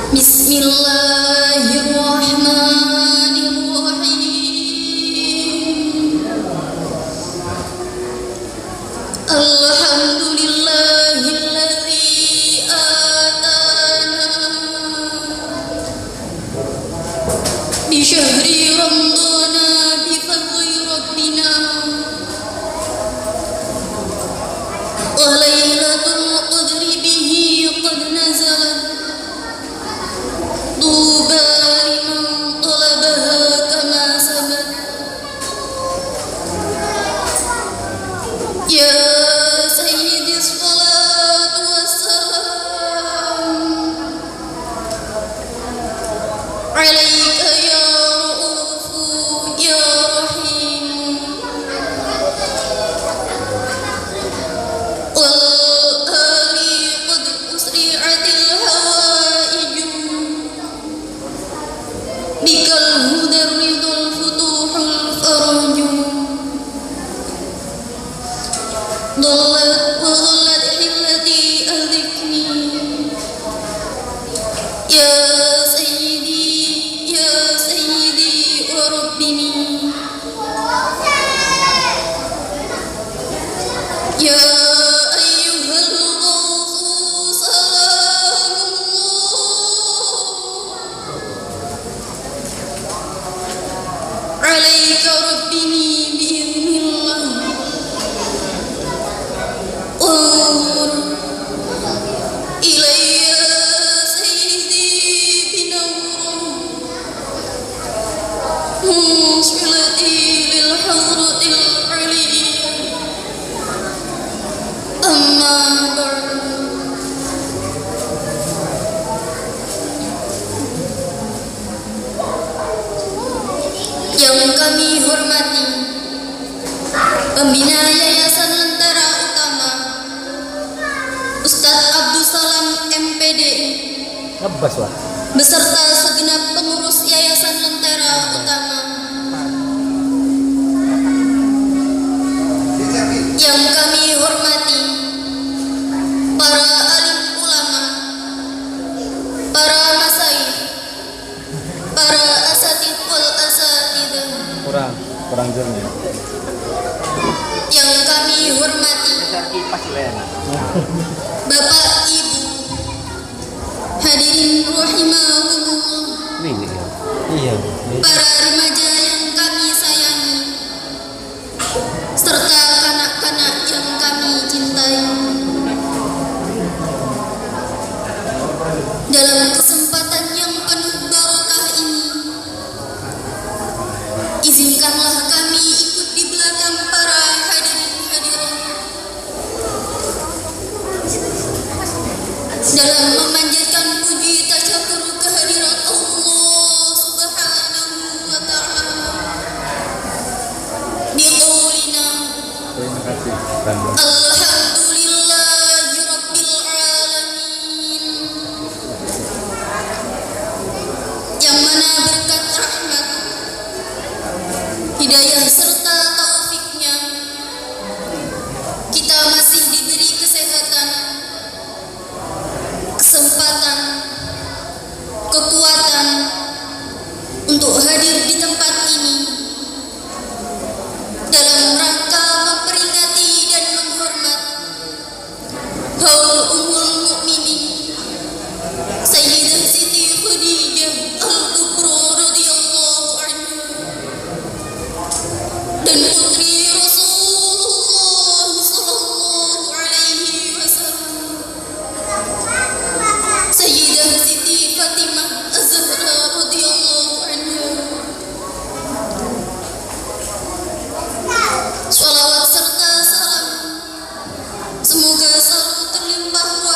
Bismillahirrahmanirrahim. Alhamdulillahilladzi atana bi syahri ramadana bi fadli rabbina wa lailatul qadri bihi qad nazalat tuba liman talabaha kama sabat. Ya sayyidi salatu wassalam alaika ya ra'ufu ya rahim. Wal ali qad usri'atil hawaiju bikal hudar ridul futuhul faraju. ضلت وظلت حلتي أذكني يا سيدي وربني يا أيها الغوث سلام الله عليك ربني بإذن الله. انظر إلي سيدي بنور موصلتي للحضرة العليا. أما بعد yang kami hormati Pembina Yayasan Lentera Utama Ustadz Abdul Salam MPD beserta segenap pengurus Yayasan Lentera Utama, yang kami hormati para alim ulama, para masyayikh, para asatidz wal asatidzah, kurang jernih. yang kami hormati Bapak Ibu hadirin rahimahumullah, para remaja yang kami sayangi, serta kanak-kanak yang kami cintai. Dalam kesempatan yang penuh barokah ini, izinkanlah kami ikut di belakang para hadirin hadirat dalam memanjatkan puji tasyakur kehadirat Allah Subhanahu wa ta'ala biqaulina alhamdulillahi rabbil alamin, yang mana berkat rahmat, hidayah serta taufiknya kita masih diberi kesehatan, kesempatan, kekuatan untuk hadir di tempat ini dalam rangka memperingati dan menghormat Haul Ummul Mukminin Sayyidah Siti Khadijah Al-Kubra radhiyallahu anha dan putri Rasulullah sallallahu alaihi wasallam Sayyidah Siti Fatimah Az-Zahra radhiyallahu anha. Shalawat serta salam semoga selalu terlimpah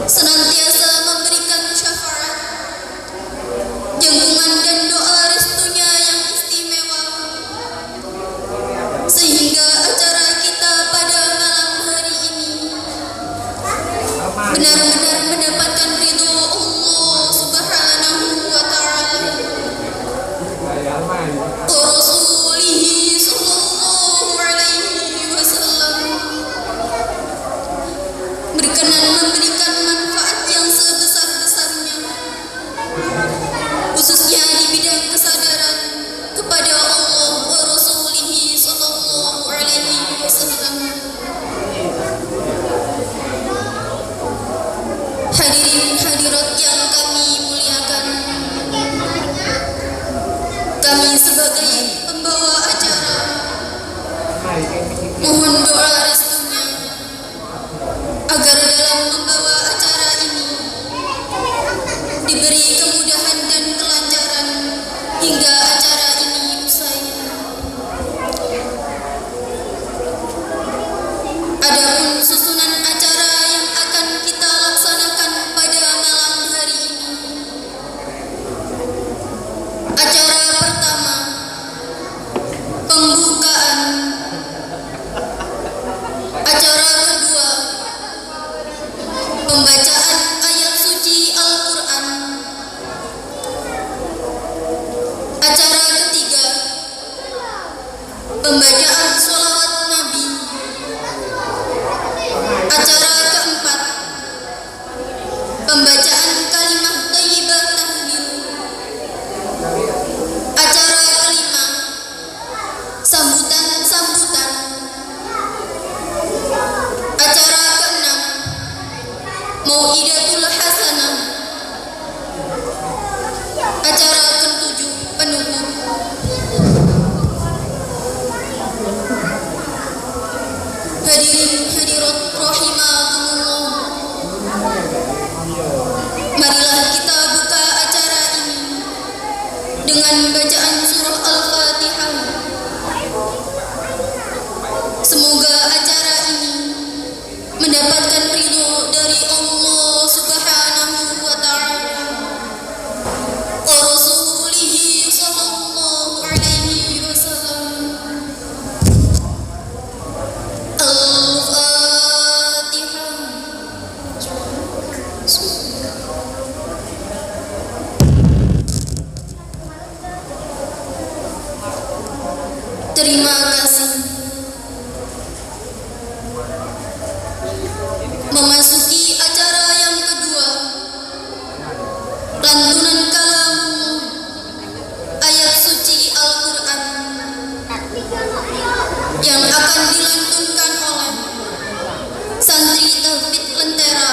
senantiasa memberikan syafaat, jangkungan dan doa restunya yang istimewa, sehingga acara kita pada malam hari ini benar-benar mendapatkan ridho Allah Subhanahu wa Ta'ala wa Rasulihi sallallahu alaihi wasallam, berkenan memberikan manfaat yang sebesar-besarnya, khususnya di bidang kesadaran kepada Allah wa Rasulihi sallallahu alaihi wasallam. Hadirin hadirat yang kami muliakan, kami sebagai pembawa acara mohon doa restunya agar dalam membawa acara ini diberi kemudahan dan kelancaran hingga acara ini usai. Adapun susunan acara yang akan kita laksanakan pada malam hari ini. Acara pertama, pembukaan. Acara kedua, pembacaan ayat suci Al-Quran. Acara ketiga, pembacaan sholawat Nabi. Acara keempat, pembacaan kalimah thayyibah tahlil. Acara kelima, sambutan-sambutan. Acara keenam, mau'idatul hasanah. Acara ketujuh, penutup. Hadirin hadirat rahimakumullah, marilah kita buka acara ini dengan bacaan surah Al-Fatihah. Semoga acara ini mendapatkan ridho dari Allah Subhanahu wa Ta'ala wa Rasulihi sallallahu alaihi wasallam. Al-Fatihah. Terima kasih. Memasuki acara yang kedua, lantunan kalamullah, ayat suci Al-Quran yang akan dilantunkan oleh santri Tahfidz Lentera.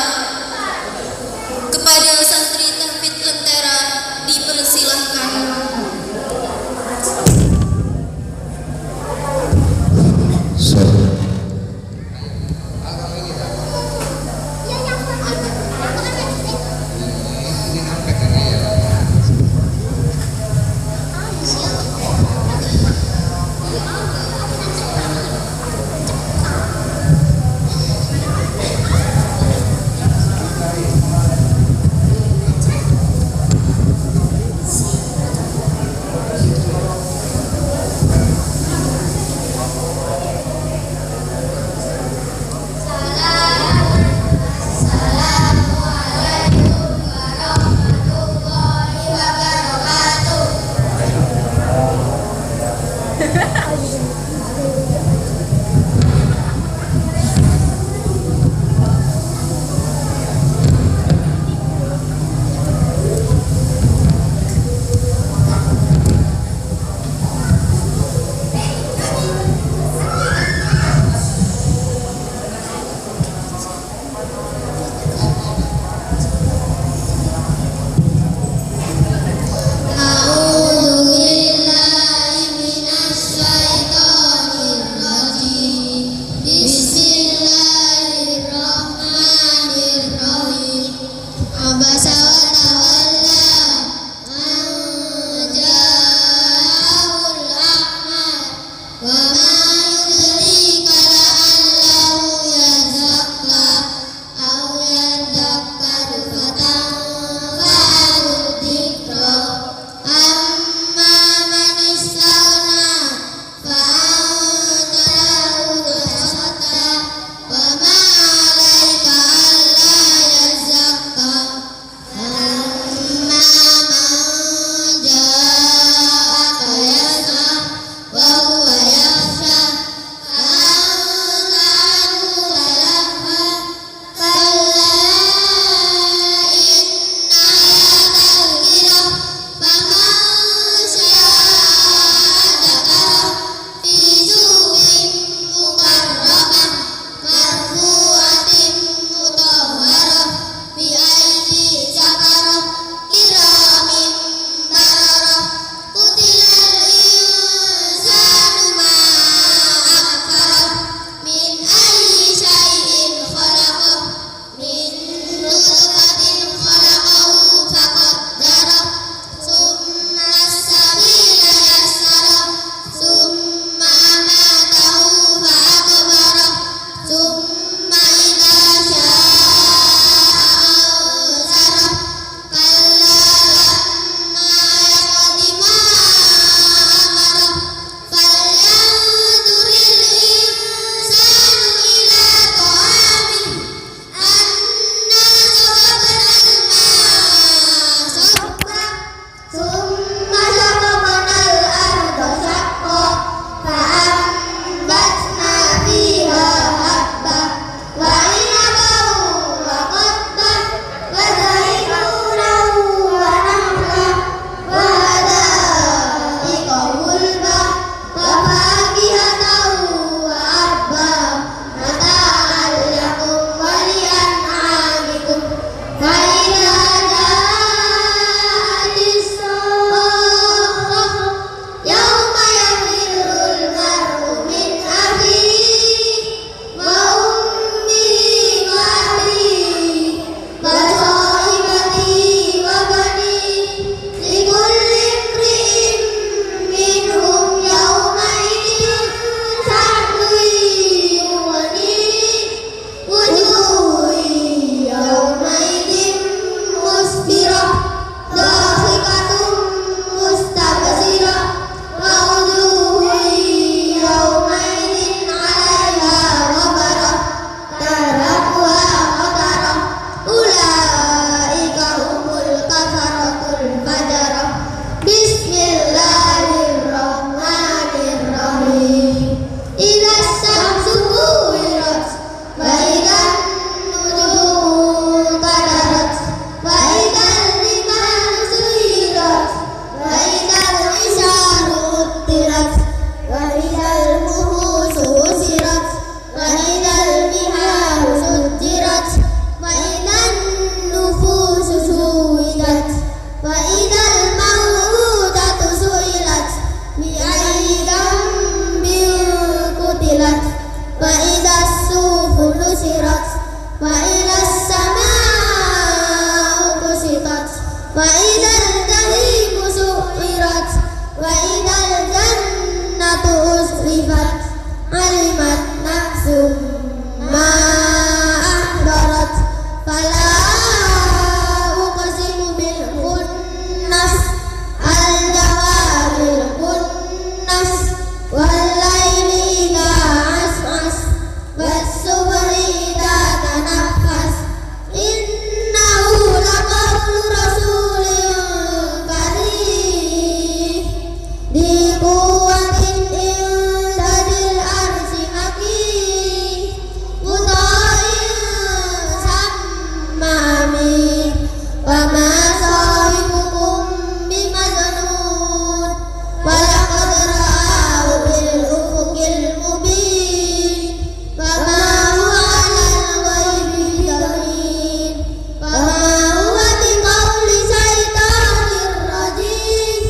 Kepada santri Tahfidz Lentera dipersilahkan. Fala uqsimu bil khunnas al-jawaril khunnas wal laili idza as'as was subhi idza tanaffas innahu laqawlu rasulin karim di quwwatin inda dil arsi hakim muta'in samma amin wa ma sahibukum bimajnun wa laqad ra'ahu bil ufuqil mubin wa ma huwa 'alal ghaibi bidanin wa ma huwa biqauli syaitanir rajim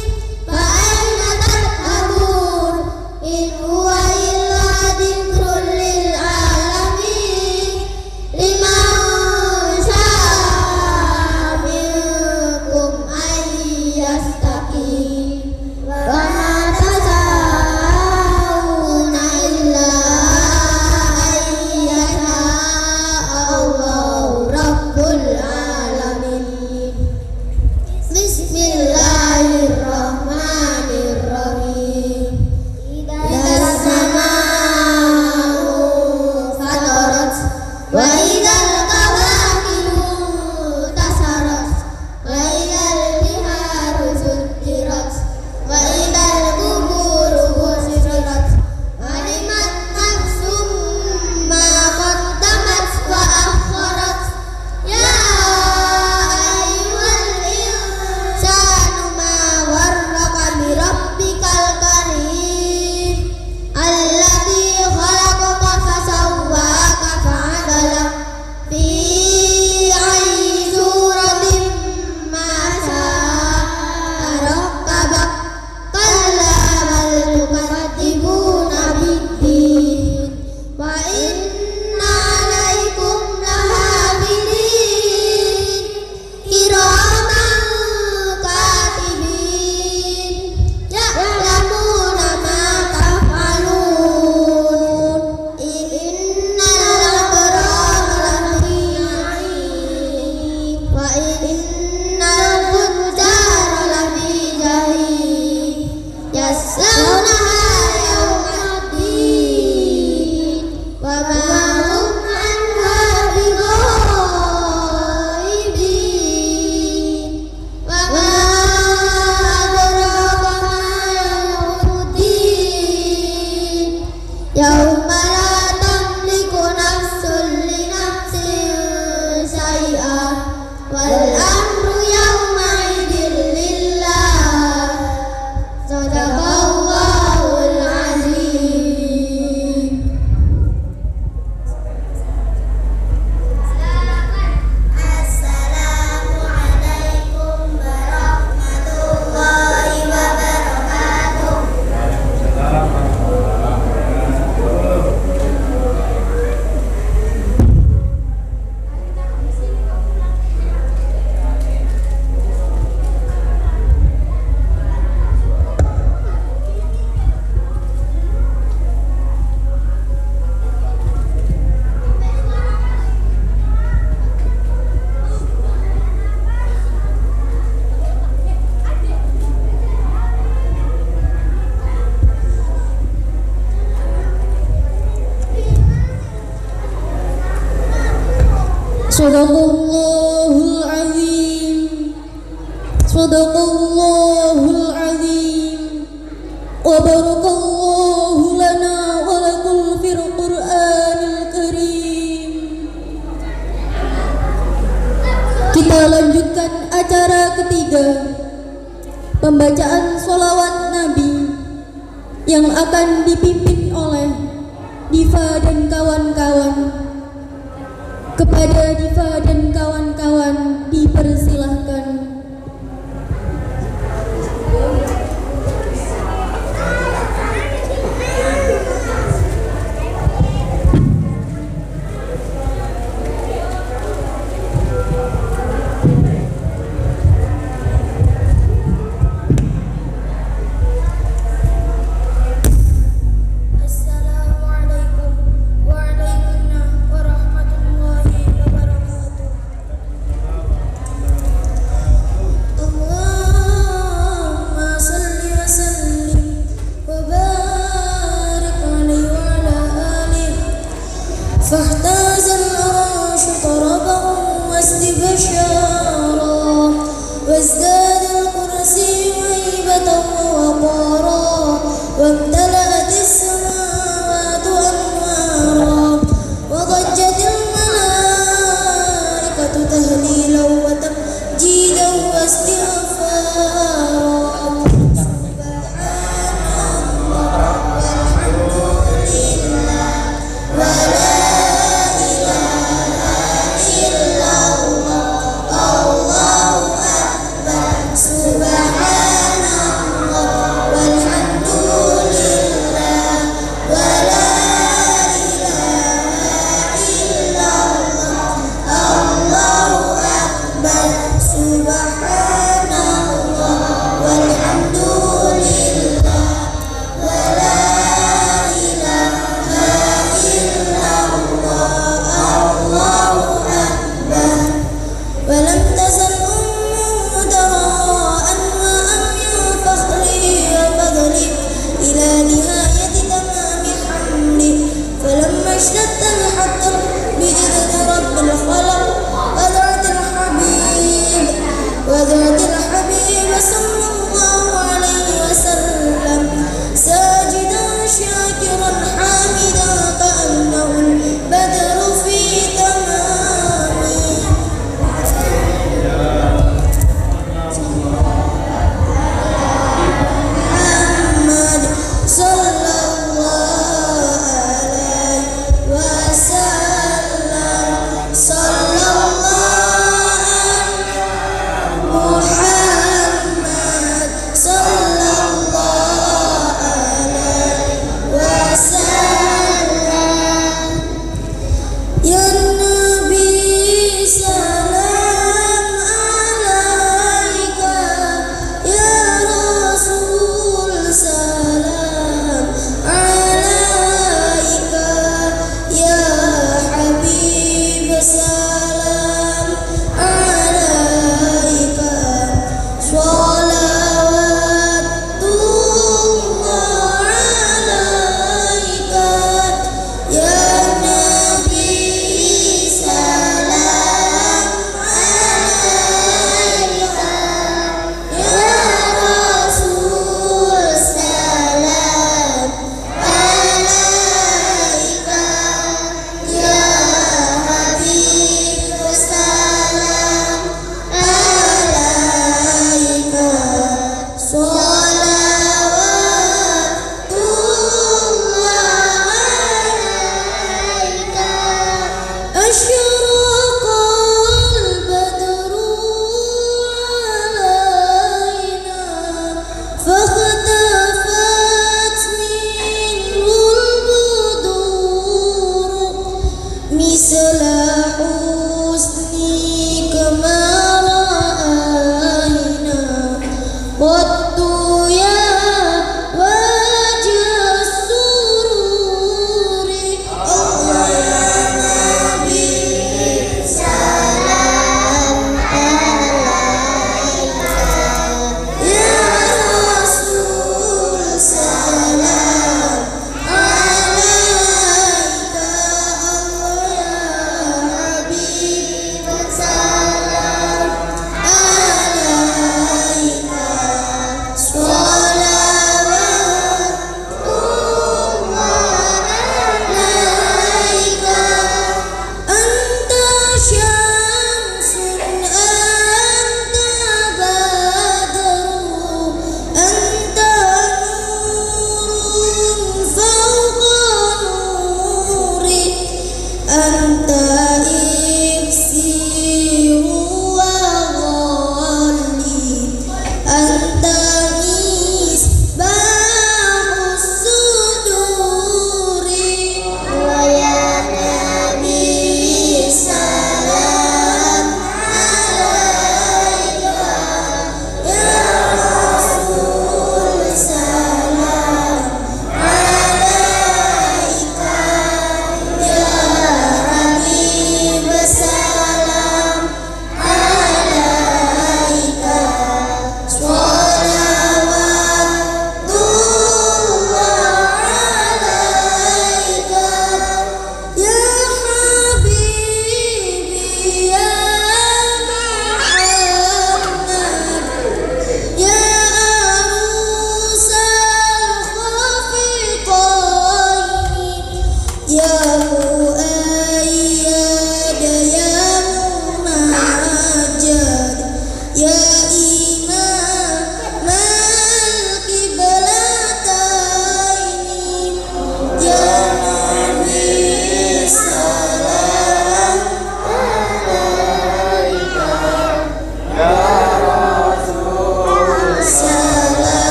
fa aina tadhhabun in huwa illa dzikrun lil alamin liman syaa'a minkum ayyastaqim wa ma tasa'una illa ayyasha'a Allahu rabbul alamin. Bismillahirrahmanirrahim. Idza samaa'u fatarat wa idzal kawakibu tasarat wa idzal biharu suddirat wa idzal quburu busirat alimat nafsum ma qaddamat wa akharat ya ayyuhal insanu ma gharraka bi rabbikal karim alladzi khalaqaka fasawwaka fa'adalak fi ayyi suratin ma syaa rakkabak kalla bal tukadzibuna bid-din wa inna 'alaikum lahafidin kiraman katibin ya'lamuna ma taf'alun innal abrara lafi na'im wa innal fujjara lafi jahim yaslawnaha yawmaddin wa ma hum anha bighaibin wa ma adraka ma yawmuddin yawma la tamliku nafsun li nafsin syai'an wal amru yawma idzin lillah sadaqallahul azim. Assalamualaikum warahmatullahi wabarakatuh. Sadaqallahul azim. Sadaqallahul azim. Wa barakallahu lana wa lakum fil Qur'anil Karim. Kita lanjutkan acara ketiga, pembacaan sholawat Nabi yang akan dipimpin oleh Diva dan kawan-kawan. Kepada Diva dan kawan-kawan dipersilahkan. Assalamualaikum warahmatullahi wabarakatuh.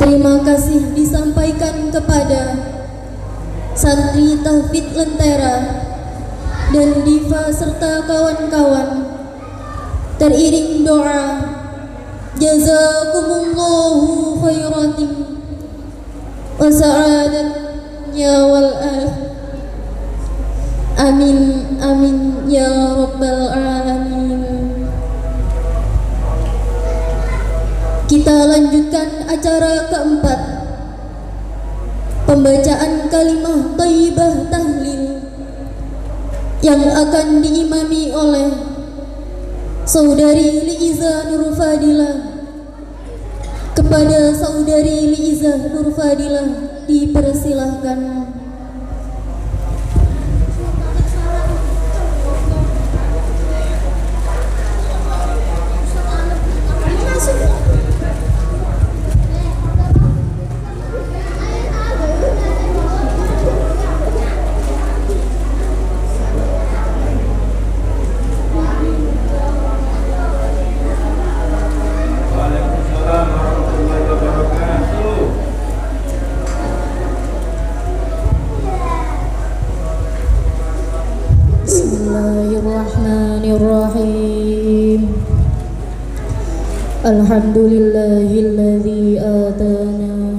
Terima kasih disampaikan kepada Santri Tahfidz Lentera dan Diva serta kawan-kawan. Teriring doa, jazakumullahu khairatin wa sa'adatnya wal amin amin ya rabbal alamin. Kita lanjutkan acara keempat, pembacaan kalimah thayyibah tahlil yang akan diimami oleh Saudari Liiza Nur Fadilah. Kepada Saudari Liiza Nur Fadilah dipersilahkan. Waalaikumsalam warahmatullahi wabarakatuh. Bismillahirrahmanirrahim. Alhamdulillahilladzi atana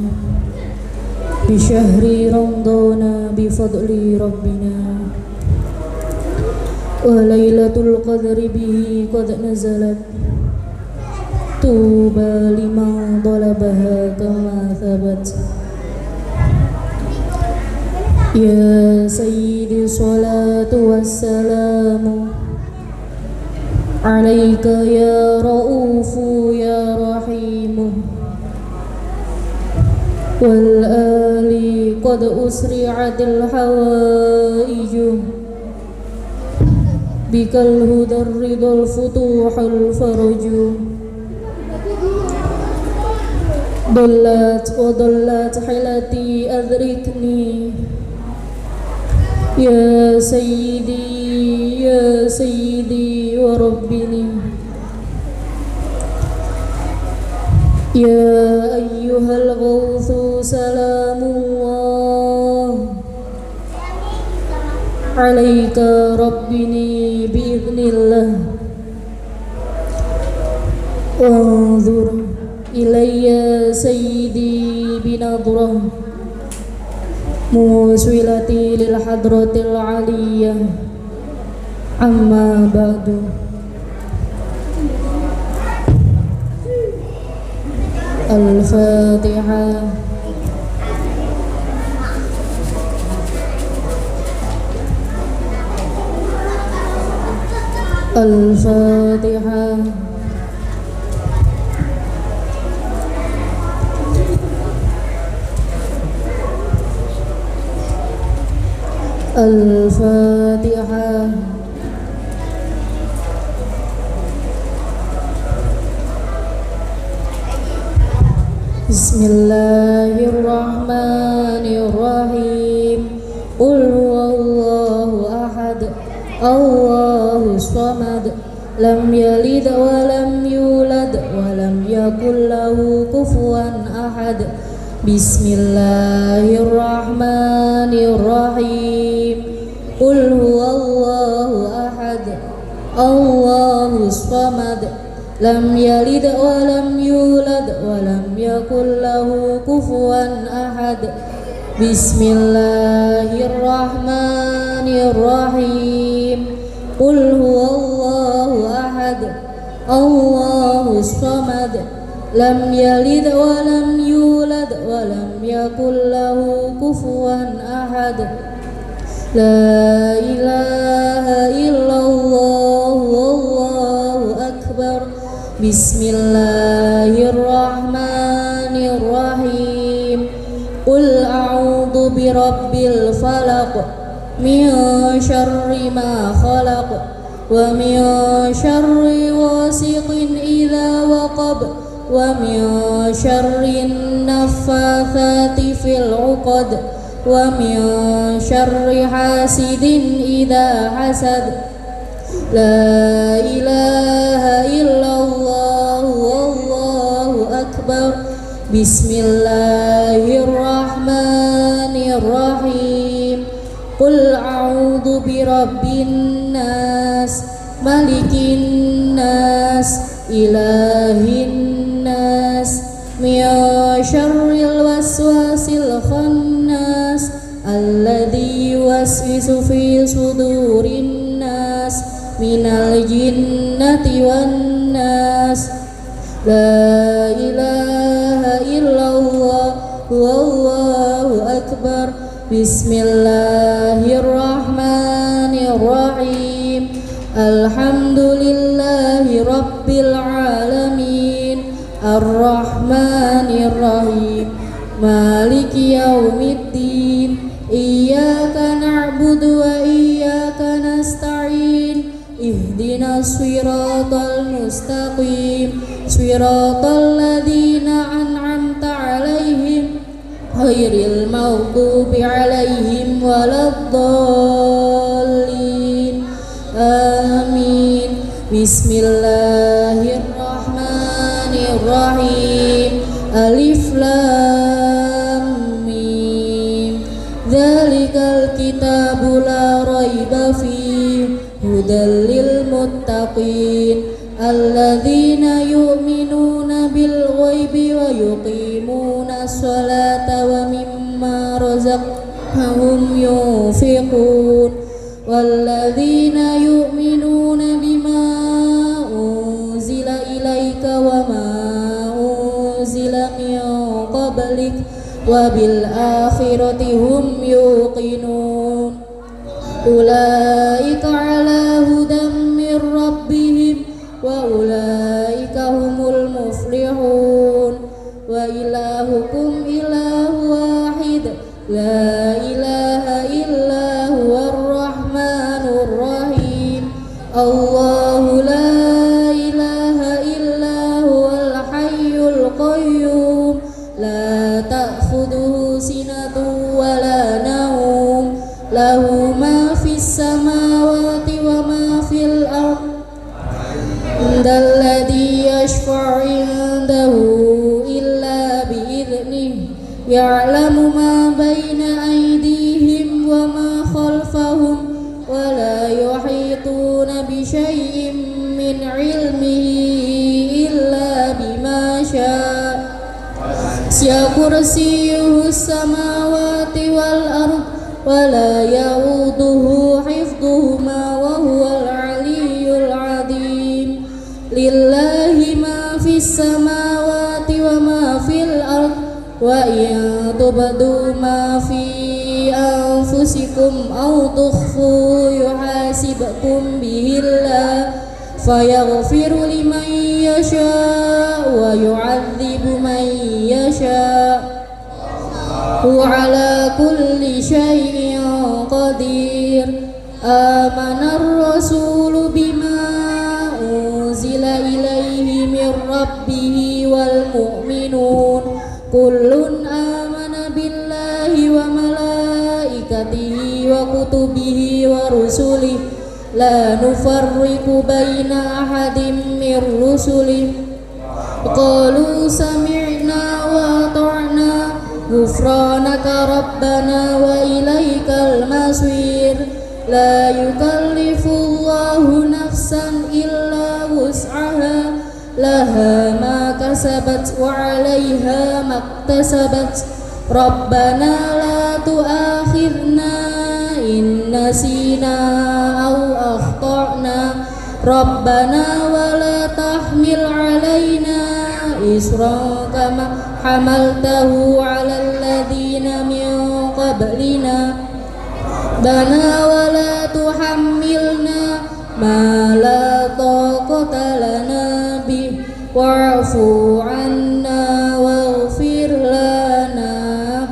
bi syahri ramadana bi fadli rabbina wa lailatul qadri bihi qad nazalat tuba liman talabaha kama thabat. Ya sayyidi salatu wassalamu alaika ya ra'ufu ya rahimu wal ali qad usri'atil hawaiju bikal hudar ridul futuhul faraju dollat wa dollat hilati adrikni ya sayyidi wa rabbini ya ayyuhal ghawthu salamullah alaika rabbini biidnillah wanzur ilayya sayyidi binadrah muswilati lil hadratil aliyah amma ba'du. Al-Fatihah. Al-Fatihah. Al-Fatihah. Bismillahirrahmanirrahim. Qul huwallahu ahad, Allahus samad, lam yalid wa lam yulad wa lam yakul lahu kufuwan ahad. Bismillahirrahmanirrahim. Qul huwallahu ahad, Allahus samad, lam yalid wa lam yulad wa lam yakul lahu kufuwan ahad. Bismillahirrahmanirrahim. Qul huwallahu ahad, Allahus samad, lam yalid wa lam yulad wa lam yakul lahu kufuwan ahad. La ilaha illallah wallahu akbar. Bismillahirrahmanirrahim. Qul a'udzu birabbil falaq min syarri ma khalaq wa min syarri wasiqin idza waqab wa min syarri naffatsati fil 'uqad wa min syarri hasidin idza hasad. La ilaha illallah wallahu akbar. Bismillahirrahmanirrahim. Qul a'udzu birabbin nas, malikin nas, ilahin nas, min syarril waswasil khannas alladzi yuwaswisu fi sudurin nas minal jinnati wan nas. La ilaha illallah wallahu akbar. Bismillahirrahmanirrahim. Alhamdulillahi rabbil alamin. Ar-Rahmanir-Rahim. Maliki yaumiddin. Iyyaka na'budu wa iyyaka nasta'in. Ihdinas siratal mustaqim. Siratal ladzina an'amta 'alaihim ghairil maghdubi 'alaihim waladdallin. Amin. Bismillahirrahmanirrahim. Alif lam mim. Dzalikal kitabu la raiba fihi hudal lil muttaqin alladzina yu'minuna bil ghaibi wa yuqimuna sholata wa mimma razaqnahum yunfiqun walladzina yu'minuna bima unzila ilaika wa ma unzila min qablik wa bil akhirati hum yuqinun. Ulaika ala hudam min rabbihim wa ulaika humul muflihun. Wa ilahukum ilahu wahid la ilaha illa huwar rahmanur rahim. Allahu la ilaha illa huwal hayyul qayyum la ta'khudhuhu sinatun wa la nawm lahu ma fis samawati wa ma fil ardh. Alladhi yashfa'u 'indahu illa bi'idhnihi ya'lamu ma baina aydihim wa ma khalfahum wa la yuhituna bi syai'in min 'ilmihi illa bima syaa. Wasi'a kursiyyuhu samawati wal ardh wa la ya'uduhu hifdhuhuma wa huwal 'aliyyul 'azim. Lillahi ma fis samawati wa ma fil ardh wa in tubdu ma fi anfusikum aw tukhfu yuhasibkum bihillah fayaghfiru liman yasha wa yu'adzibu man yasha wa ala kulli syai'in qadir. Amanar rasulu bima unzila ilaihi min rabbih wal mu'minun kullun amana billahi wa malaikatihi wa kutubihi wa rusulihi la nufarriqu baina ahadin min rusulihi qalu sami'na wa ata'na ghufranaka rabbana wa ilaikal masir. La yukallifullahu nafsan illa wus'aha laha ma kasabat wa 'alaiha maktasabat. Rabbana la tu'akhidna in nasina aw akhtana. Rabbana wa la tahmil 'alaina isran kama hamaltahu 'alal ladzina min qablina. Rabbana wa la tuhammilna ma la taqata lana bih wa'fu 'anna waghfir lana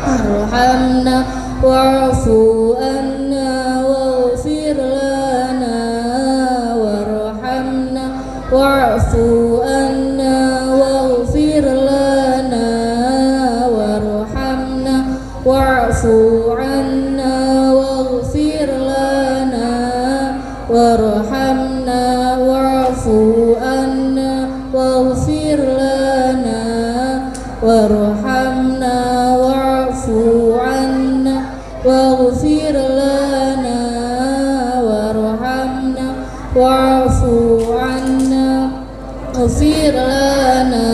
warhamna wa'fu 'anna waghfir lana warhamna wa'fu 'anna waghfir lana warhamna wa'fu 'anna waghfir lana warhamna wa'fu 'anna waghfir lana warhamna wa'fu 'anna waghfir lana warhamna wa'fu 'anna waghfir lana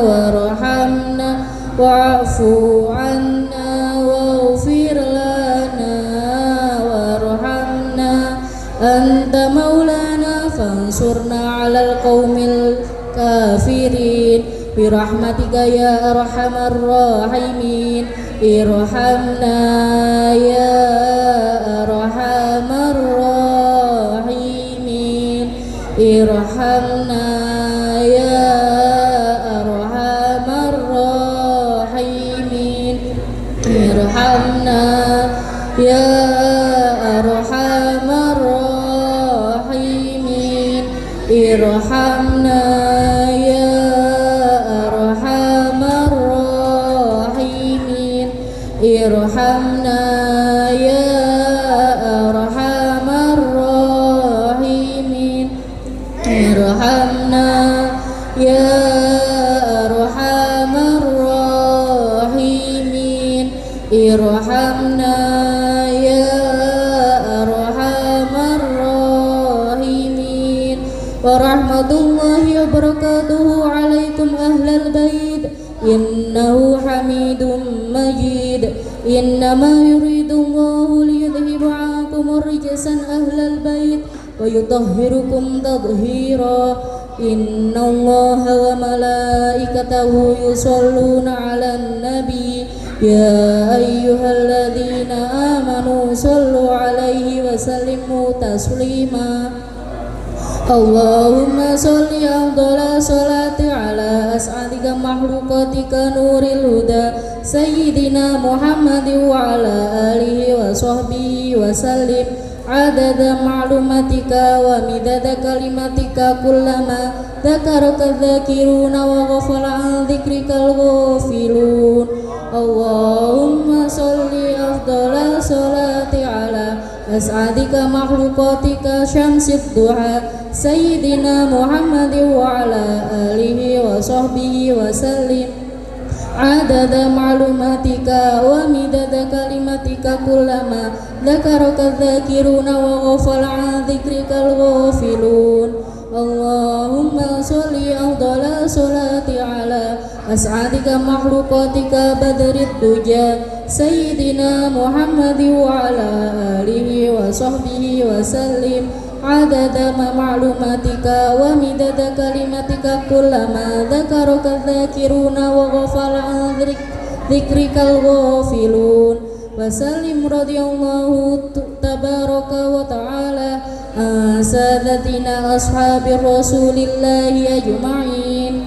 warhamna wa'fu 'anna waghfir lana warhamna anta مولانا فانصرنا على القوم الكافرين برحمتك يا أرحم الراحمين ارحمنا يا أرحم الراحمين ارحمنا يا أرحم الراحمين ارحمنا يا أرحم الراحمين ارحمنا يا أرحم الراحمين ارحمنا يا أرحم الراحمين ارحمنا يا أرحم الراحمين ارحمنا يا أرحم الراحمين ورحمة الله وبركاته عليكم أهل البيت إنه حميد مجيد إنما يريد الله ليذهب عنكم الرجس أهل البيت ويطهركم تطهيرا إن الله وملائكته يصلون على النبي يا أيها الذين آمنوا صلوا عليه وسلموا تسليما اللهم صل أفضل صلاة على أسعدك مخلوقاتك نور الهدى سيدنا محمد وعلى آله وصحبه وسلم عدد معلوماتك ومداد كلماتك كلما ذكرك الذاكرون وغفل عن ذكرك الغافلون اللهم صل أفضل صلاة على أسعدك مخلوقاتك شمس الضحى سيدنا محمد وعلى آله وصحبه وسلم عدد معلوماتك ومداد كلماتك كلما ذكرك الذاكرون وغفل عن ذكرك الغافلون اللهم صل أفضل صلاة على أسعدك مخلوقاتك بدر الدجى سيدنا محمد وعلى آله وصحبه وسلم عدد معلوماتك ومداد كلماتك كلما ذكرك الذاكرون وغفل عن ذكرك الغافلون وسلم رضي الله تبارك وتعالى عن سادتنا أصحاب رسول الله أجمعين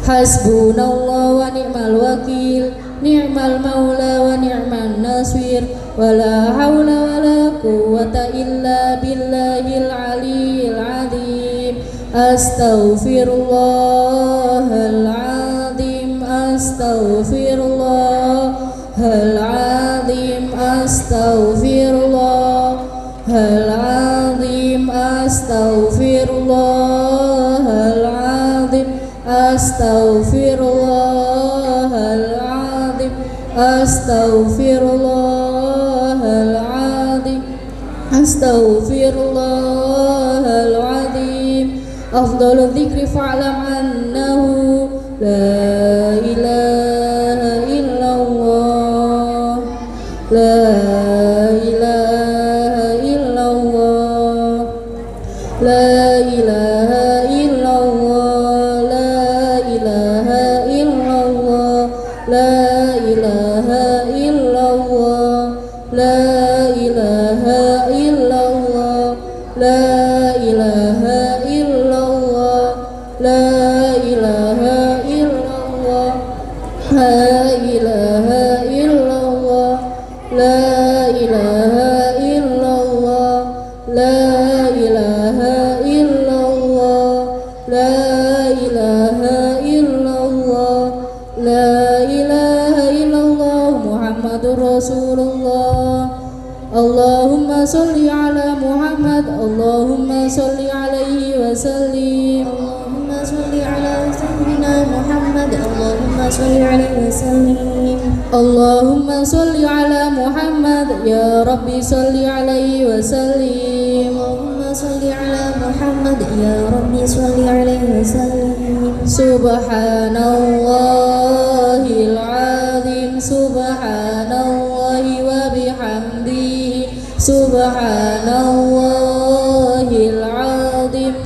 حسبنا الله ونعم الوكيل نعم المولى ونعم النصير ولا حول ولا قوة إلا بالله العلي العظيم أستغفر الله العظيم أستغفر الله العظيم أستغفر الله العظيم أستغفر الله العظيم أستغفر الله العظيم أستغفر الله العظيم أستغفر الله العظيم أفضل الذكر فاعلم أنه لا إله إلا الله لا إله إلا الله لا إله إلا الله لا إله إلا الله لا إله إلا الله لا إله إلا الله لا إله إلا الله لا إله إلا الله لا إله إلا الله لا إله إلا الله لا إله إلا الله لا إله إلا الله لا إله إلا الله محمد رسول الله اللهم صل على محمد اللهم صل عليه وسلم اللهم صل على سيدنا محمد اللهم صل عليه وسلم اللهم صل على محمد يا ربي صل عليه وسلم اللهم صل على محمد يا ربي صل عليه وسلم سبحان الله العظيم سبحان الله وبحمده سبحان الله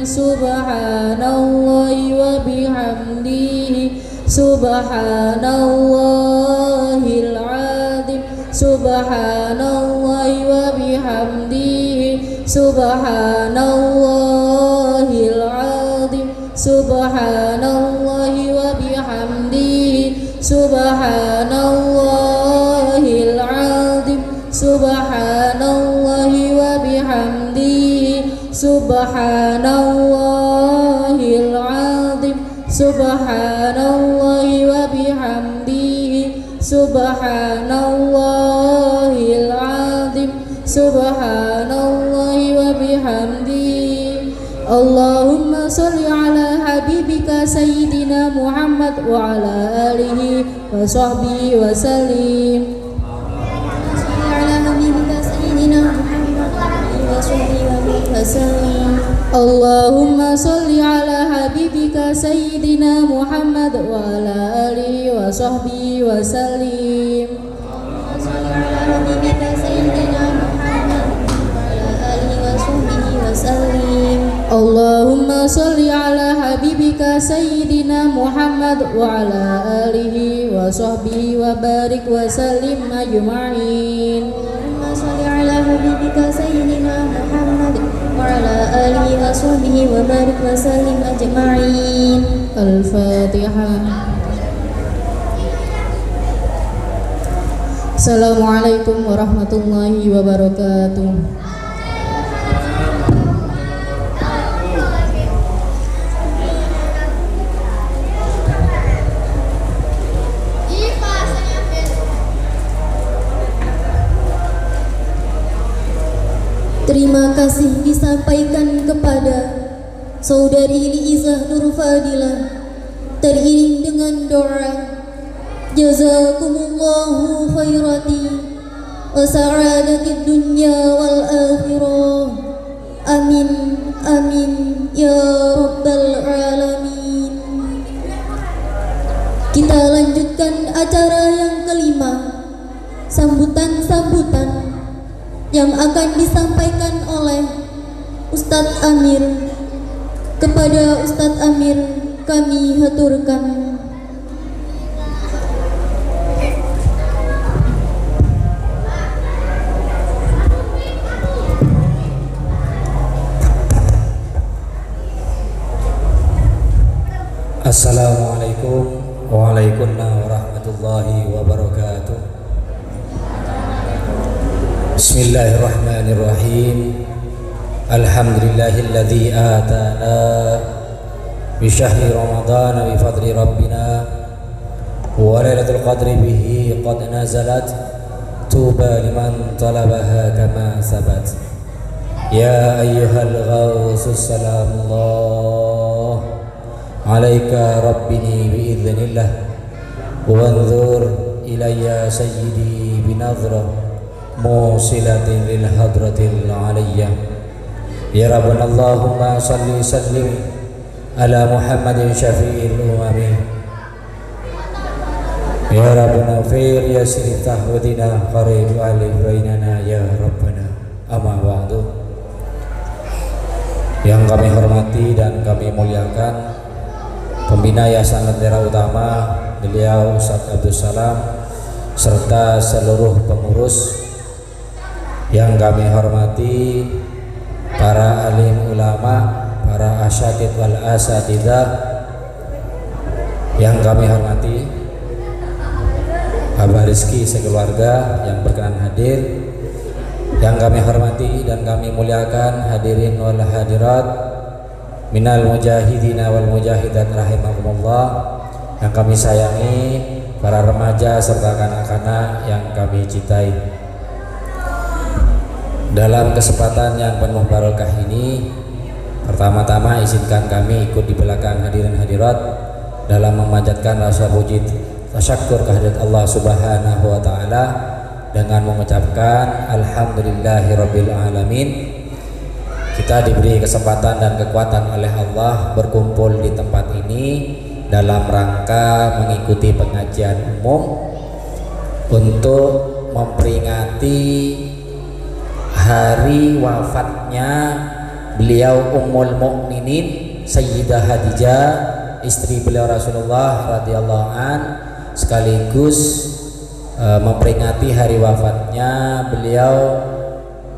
subhanallahi wa bihamdihi subhanallahil azim subhanallahi wa bihamdihi subhanallahil azim subhanallahi wa bihamdihi subhanallahil azim subhanallahi wa bihamdihi subhanallahil azim subhanallahi wa bihamdihi subhanallahil azim subhanallahi wa bihamdihi. Allahumma sholli ala habibika sayyidina Muhammad wa ala alihi wa sahbihi wa sallim. Allahumma sholli ala habibika sayyidina Muhammad wa ala alihi wa sahbihi wa sallim. Allahumma sholli ala habibika sayyidina Muhammad wa ala alihi wa sahbihi wa barik wa sallim ajma'in. Allahumma sholli ala habibika sayyidina Muhammad wa ala alihi wa sahbihi wa barik wa sallim ajma'in. Al-Fatihah. Assalamualaikum warahmatullahi wabarakatuh. Terima kasih disampaikan kepada saudari Liizah Nur Fadilah teriring dengan doa jazakumullahu khairati wa sa'adatid dunya wal akhirah amin amin ya rabbal alamin. Kita lanjutkan acara yang kelima, sambutan-sambutan yang akan disampaikan oleh Ustadz Amir. Kepada Ustadz Amir kami haturkan. Assalamualaikum warahmatullahi wabarakatuh. Bismillahirrahmanirrahim. Alhamdulillahilladzi atana bi syahri ramadhan bi fadli rabbina wa lailatul qadri bihi qad nazalat tuba liman talabaha kama sabat. Ya ayyuhal ghawsus salamullah alaika rabbini bi idznillah wanzur ilayya sayyidi binadhrah musilatin lil hadratil aliyah. Ya Rabbana Allahumma salli sallim ala Muhammadin syafi'il umami. Ya Rabbana fir yasir tahwadina qarib alif bainana ya Rabbana. Amma ba'du. Yang kami hormati dan kami muliakan Pembina Yayasan Lentera Utama, beliau Ustadz Abdul Salam, serta seluruh pengurus. Yang kami hormati para alim ulama, para asyatid wal asatidah. Yang kami hormati Abah Rizki sekeluarga yang berkenan hadir. Yang kami hormati dan kami muliakan hadirin wal hadirat minal mujahidina wal mujahidat rahimakumullah. Yang kami sayangi para remaja serta kanak-kanak yang kami cintai. Dalam kesempatan yang penuh barokah ini, pertama-tama izinkan kami ikut di belakang hadirin hadirat dalam memanjatkan rasa puji tasyakkur kehadirat Allah Subhanahu wa taala dengan mengucapkan alhamdulillahirabbil alamin. Kita diberi kesempatan dan kekuatan oleh Allah berkumpul di tempat ini dalam rangka mengikuti pengajian umum untuk memperingati hari wafatnya beliau Ummul Mukminin Sayyidah Khadijah, istri beliau Rasulullah radhiyallahu an, sekaligus memperingati hari wafatnya beliau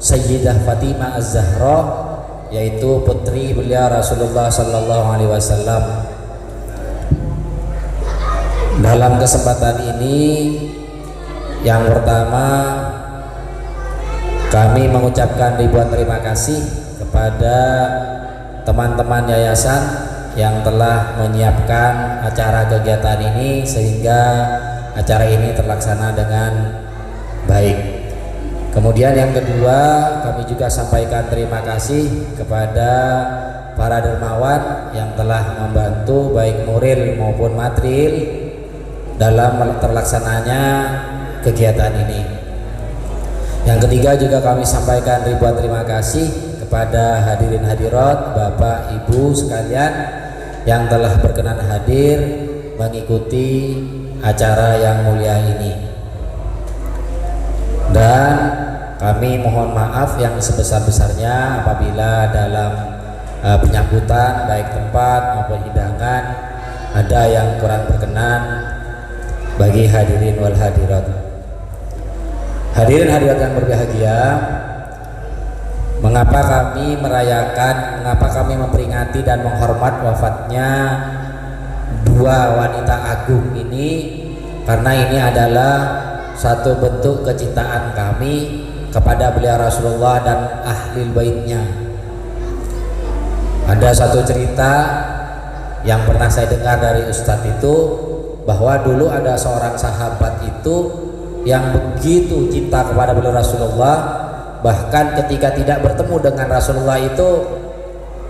Sayyidah Fatimah Az-Zahra, yaitu putri beliau Rasulullah sallallahu alaihi wasallam. Dalam kesempatan ini, yang pertama kami mengucapkan ribuan terima kasih kepada teman-teman yayasan yang telah menyiapkan acara kegiatan ini sehingga acara ini terlaksana dengan baik. Kemudian yang kedua, kami juga sampaikan terima kasih kepada para dermawan yang telah membantu baik moral maupun material dalam terlaksananya kegiatan ini. Yang ketiga juga kami sampaikan ribuan terima kasih kepada hadirin hadirat, Bapak Ibu sekalian yang telah berkenan hadir mengikuti acara yang mulia ini. Dan kami mohon maaf yang sebesar-besarnya apabila dalam penyambutan baik tempat maupun hidangan ada yang kurang berkenan bagi hadirin wal hadirat. Hadirin hadirat yang berbahagia, mengapa kami merayakan, mengapa kami memperingati dan menghormat wafatnya dua wanita agung ini? Karena ini adalah satu bentuk kecintaan kami kepada beliau Rasulullah dan ahli baitnya. Ada satu cerita yang pernah saya dengar dari Ustadz itu, bahwa dulu ada seorang sahabat itu yang begitu cinta kepada beliau Rasulullah, bahkan ketika tidak bertemu dengan Rasulullah itu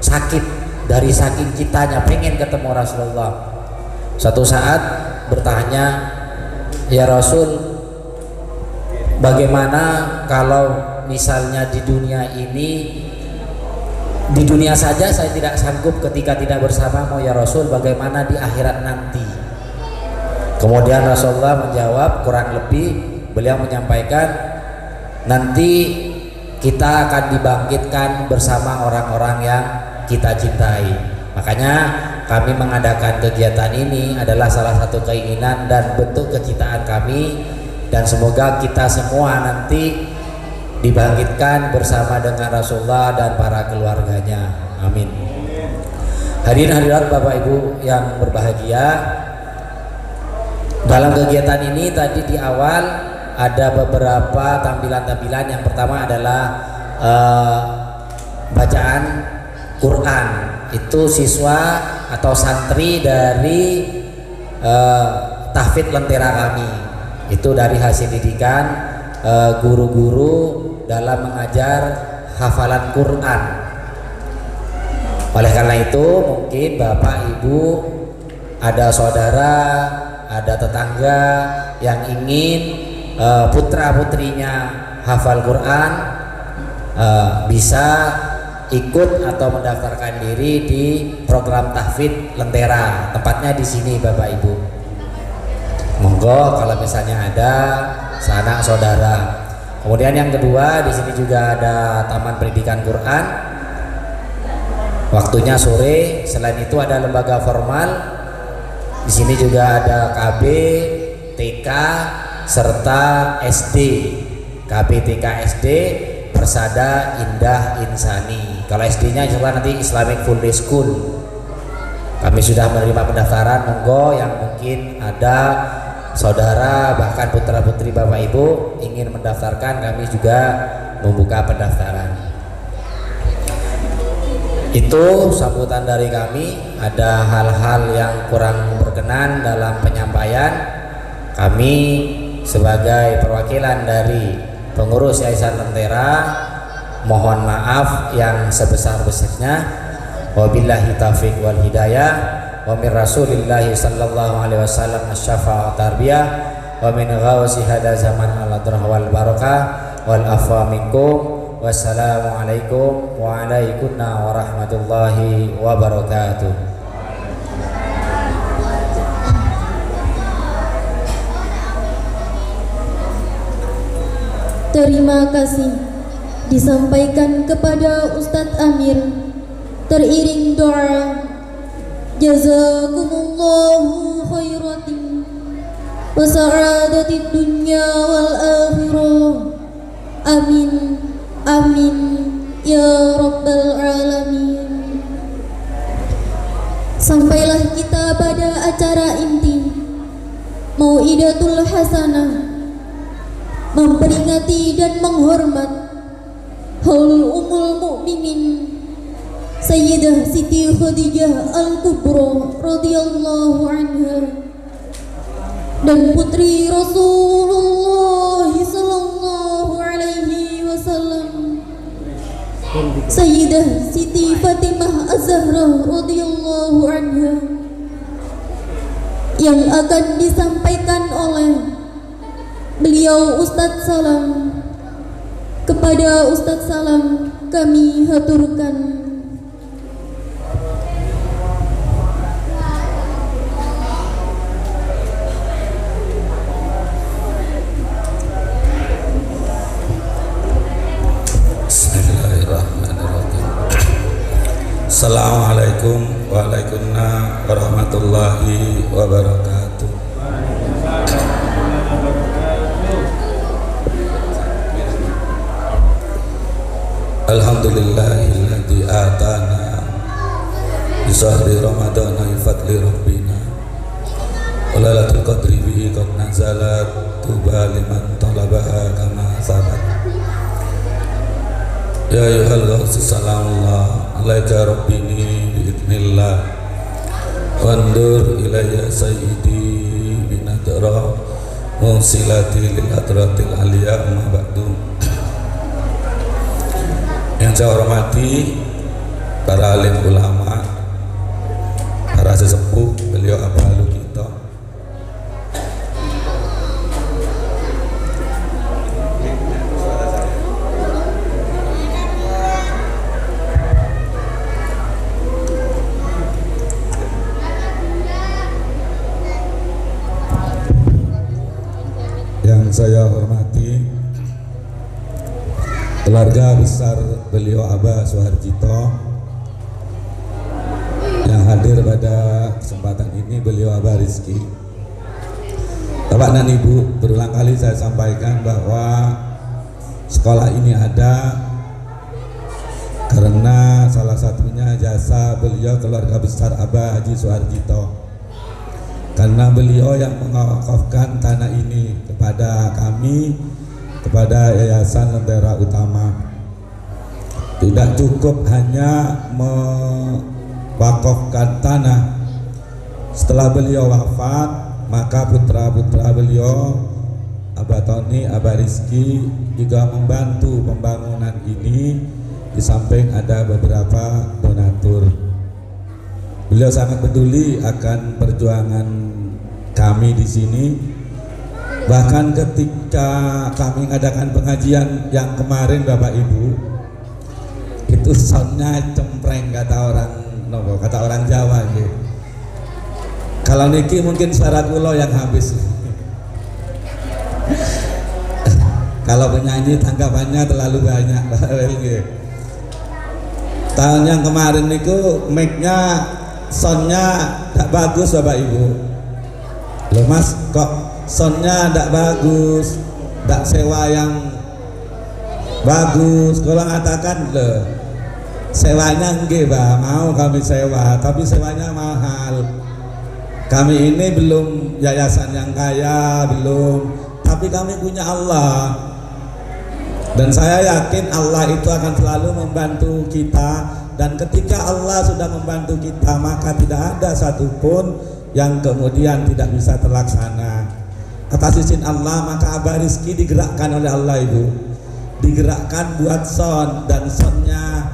sakit dari saking cintanya, pengen ketemu Rasulullah. Suatu saat bertanya, "Ya Rasul, bagaimana kalau misalnya di dunia ini, di dunia saja saya tidak sanggup ketika tidak bersamamu ya Rasul, bagaimana di akhirat nanti?" Kemudian Rasulullah menjawab, kurang lebih beliau menyampaikan, nanti kita akan dibangkitkan bersama orang-orang yang kita cintai. Makanya kami mengadakan kegiatan ini adalah salah satu keinginan dan bentuk kecintaan kami, dan semoga kita semua nanti dibangkitkan bersama dengan Rasulullah dan para keluarganya. Amin. Hadirin hadirat Bapak Ibu yang berbahagia, dalam kegiatan ini tadi di awal ada beberapa tampilan-tampilan. Yang pertama adalah bacaan Quran. Itu siswa atau santri dari tahfidz Lentera kami. Itu dari hasil didikan guru-guru dalam mengajar hafalan Quran. Oleh karena itu mungkin Bapak Ibu, ada saudara, ada tetangga yang ingin putra-putrinya hafal Quran, bisa ikut atau mendaftarkan diri di program tahfidz Lentera. Tempatnya di sini Bapak Ibu. Monggo kalau misalnya ada sanak saudara. Kemudian yang kedua, di sini juga ada Taman Pendidikan Quran. Waktunya sore. Selain itu ada lembaga formal. Di sini juga ada KB, TK, serta SD. KB, TK, SD, Persada Indah Insani. Kalau SD-nya insya Allah nanti Islamic Full Day School. Kami sudah menerima pendaftaran. Monggo yang mungkin ada saudara bahkan putra putri Bapak Ibu ingin mendaftarkan, kami juga membuka pendaftaran. Itu sambutan dari kami. Ada hal-hal yang kurang berkenan dalam penyampaian, kami sebagai perwakilan dari pengurus Yayasan Lentera mohon maaf yang sebesar-besarnya. Wabillahi taufiq wal hidayah, wa min rasulillahi sallallahu alaihi wasallam asy-syafa'at tarbiyah, wa min ghawsi hada zaman al-adrah wal barakah wal afwa minkum. Wassalamualaikum warahmatullahi wabarakatuh. Terima kasih disampaikan kepada Ustadz Amir teriring doa jazakumullahu khairatin wa sa'adatid dunya wal akhirah amin amin ya rabbal alamin. Sampailah kita pada acara inti Mau'idatul Hasanah, memperingati dan menghormat Haulul Ummul Mukminin Sayyidah Siti Khadijah Al-Kubra radhiyallahu anha dan putri Rasulullah sallallahu alaihi wasallam Sayyidah Siti Fatimah Az-Zahra radhiyallahu anha, yang akan disampaikan oleh beliau Ustadz Salam. Kepada Ustadz Salam kami haturkan. Assalamualaikum warahmatullahi wabarakatuh. Alhamdulillahilladzi atana bi syahri ramadhana bi fadli rabbina wa lailatul qadri bihi qad nazalat tuba liman talabaha kama sabat. Ya ayyuhal ghawsi salamullah alaika rabbini biidnillah wandur ilayya sayyidi binadra musilati lil hadratil aliyah ma ba'du. Yang saya hormati para alim ulama, para sesepuh, beliau abalu kita, yang saya hormati keluarga besar beliau Abah Suharjito, yang hadir pada kesempatan ini beliau Abah Rizki. Bapak dan Ibu, berulang kali saya sampaikan bahwa sekolah ini ada karena salah satunya jasa beliau keluarga besar Abah Haji Suharjito, karena beliau yang mewakafkan tanah ini kepada kami, kepada Yayasan Lentera Utama. Tidak cukup hanya mewakafkan tanah. Setelah beliau wafat, maka putra-putra beliau Abah Tony, Abah Rizki juga membantu pembangunan ini, di samping ada beberapa donatur. Beliau sangat peduli akan perjuangan kami di sini. Bahkan ketika kami mengadakan pengajian yang kemarin Bapak Ibu, itu soundnya cempreng kata orang Jawa gitu. Kalau niki mungkin suara kula yang habis. Kalau penyanyi tanggapannya terlalu banyak. Tahun yang kemarin niku mic-nya soundnya tak bagus Bapak Ibu. Loh Mas, kok soundnya tidak bagus, tidak sewa yang bagus. Kalau katakan loh, sewanya enggak Pak, mau kami sewa, tapi sewanya mahal. Kami ini belum yayasan yang kaya, belum, tapi kami punya Allah, dan saya yakin Allah itu akan selalu membantu kita. Dan ketika Allah sudah membantu kita, maka tidak ada satupun yang kemudian tidak bisa terlaksana. Atas izin Allah, maka Abah Rizki digerakkan oleh Allah Ibu, digerakkan buat sound, dan soundnya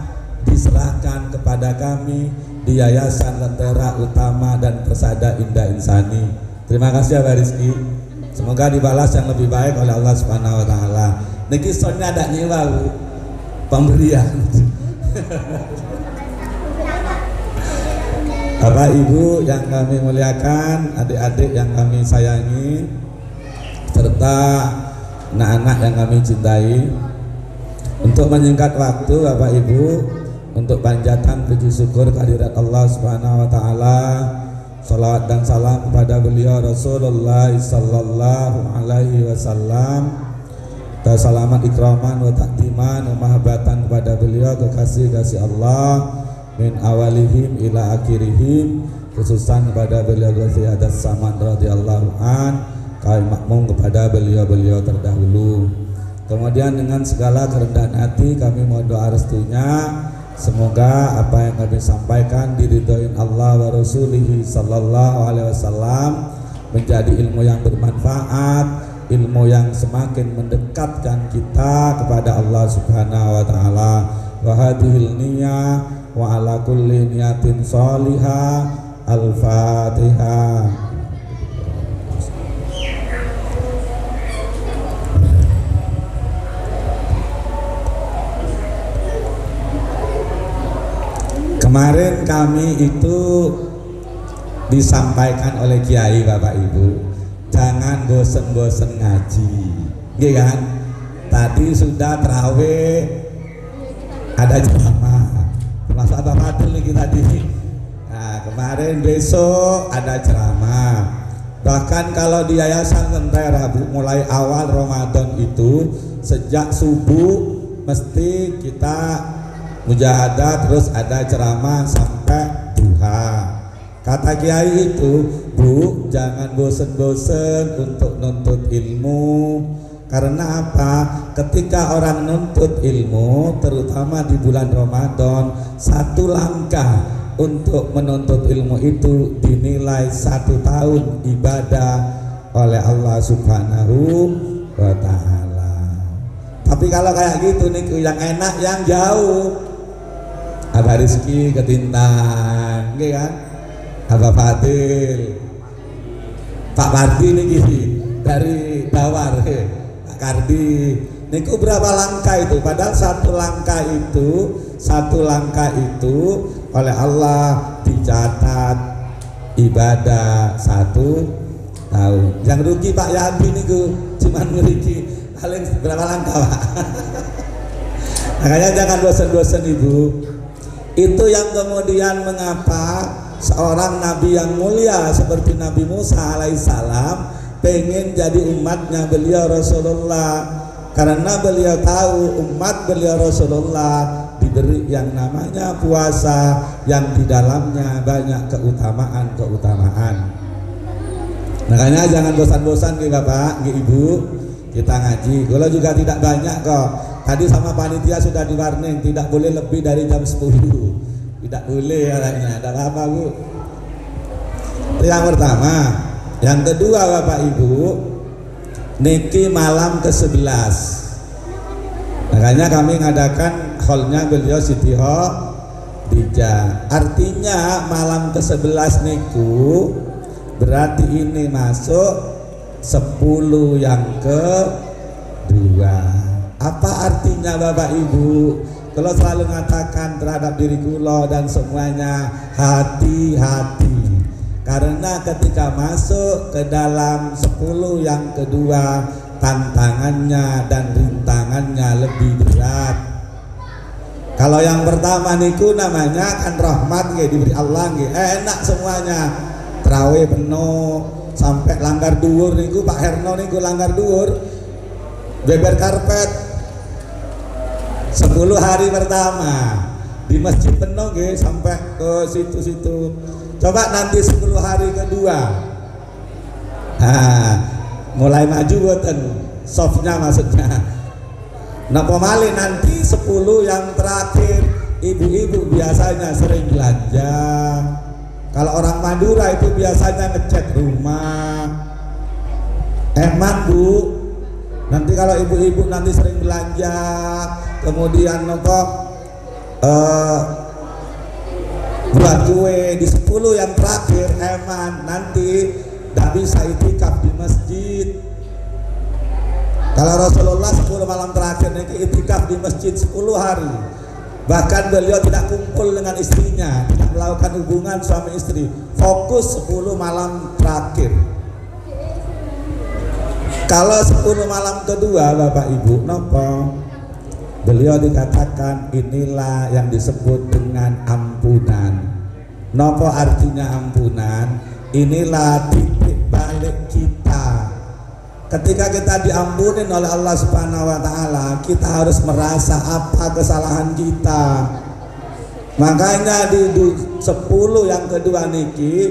diserahkan kepada kami di Yayasan Lentera Utama dan Persada Indah Insani. Terima kasih Abah Rizki, semoga dibalas yang lebih baik oleh Allah Subhanahu wa Ta'ala. Niki soundnya ada nyewa Bu, pemberian. Bapak Ibu yang kami muliakan, adik-adik yang kami sayangi, serta anak-anak yang kami cintai, Untuk menyingkat waktu Bapak Ibu, untuk panjatan puji syukur kehadirat Allah Subhanahu wa taala, salawat dan salam kepada beliau Rasulullah sallallahu alaihi wasallam. Salamat ikraman wa takdiman wa mahabbatan kepada beliau, kekasih-kasih Allah min awalihim ila akhirihim, khususan kepada beliau Ghazi Hadas Saman radhiyallahu an, kami makmum kepada beliau-beliau terdahulu. Kemudian dengan segala kerendahan hati kami mohon doa restunya, semoga apa yang kami sampaikan diridhoin Allah wa Rasulihi sallallahu alaihi wasallam, menjadi ilmu yang bermanfaat, ilmu yang semakin mendekatkan kita kepada Allah Subhanahu wa taala. Wa hadhil niyah wa ala kulli niyatin sholihah. Al-Fatihah. Kemarin kami itu disampaikan oleh Kiai Bapak Ibu, jangan bosen-bosen ngaji, iya kan? Tadi sudah terawih, ada ceramah, termasuk Abah Fadil nih tadi. Nah, kemarin besok ada ceramah. Bahkan kalau di Yayasan Lentera mulai awal Ramadan itu sejak subuh mesti kita mujahadah, terus ada ceramah sampai duha. Kata Kiai itu, Bu, jangan bosen-bosen untuk nuntut ilmu. Karena apa? Ketika orang nuntut ilmu, terutama di bulan Ramadan, satu langkah untuk menuntut ilmu itu dinilai 1 tahun ibadah oleh Allah Subhanahu wa ta'ala. Tapi kalau kayak gitu nih, yang enak yang jauh. Abah Rizki ke Tintang, kan? Abah Fadil, Pak Kardi nih gini dari Dawar, Pak Kardi, niku berapa langkah itu? Padahal satu langkah itu oleh Allah dicatat ibadah 1 tahun. Yang rugi Pak Yadi niku cuman rugi paling berapa langkah Pak? Makanya jangan bosan-bosan Ibu. Itu yang kemudian mengapa seorang nabi yang mulia seperti Nabi Musa alaihissalam pengen jadi umatnya beliau Rasulullah, karena beliau tahu umat beliau Rasulullah diberi yang namanya puasa yang di dalamnya banyak keutamaan. Makanya jangan bosan-bosan nih Bapak, nih Ibu, kita ngaji. Kalau juga tidak banyak kok. Tadi sama panitia sudah di warning, tidak boleh lebih dari jam 10. Tidak boleh katanya, ada apa Bu? Itu yang pertama. Yang kedua Bapak Ibu, niki malam ke-11. Makanya kami ngadakan hallnya beliau Siti Khadijah. Artinya malam ke-11 niku berarti ini masuk 10 yang kedua. Apa artinya Bapak Ibu? Kalau selalu mengatakan terhadap diri kula dan semuanya, hati-hati. Karena ketika masuk ke dalam 10 yang kedua, tantangannya dan rintangannya lebih berat. Kalau yang pertama niku namanya kan rahmat nggih, diberi Allah nggih, enak semuanya. Terawih penuh sampai langgar dhuwur niku Pak Herno niku langgar dhuwur. Beber karpet 10 hari pertama di masjid penuh nggih sampai ke situ-situ. Coba nanti 10 hari kedua, mulai maju boten softnya maksudnya. Napa malih nanti 10 yang terakhir, ibu-ibu biasanya sering belanja. Kalau orang Madura itu biasanya ngecat rumah. Emang Bu, nanti kalau ibu-ibu nanti sering belanja, kemudian buat kue di 10 yang terakhir, eman nanti tidak bisa itikaf di masjid. Kalau Rasulullah 10 malam terakhir nanti itikaf di masjid 10 hari. Bahkan beliau tidak kumpul dengan istrinya, tidak melakukan hubungan suami istri, fokus 10 malam terakhir. Kalau 10 malam kedua Bapak Ibu, nopo Beliau dikatakan inilah yang disebut dengan ampunan. Nopo artinya ampunan? Inilah titik balik kita. Ketika kita diampunin oleh Allah Subhanahu wa taala, kita harus merasa apa kesalahan kita. Makanya di 10 yang kedua niki,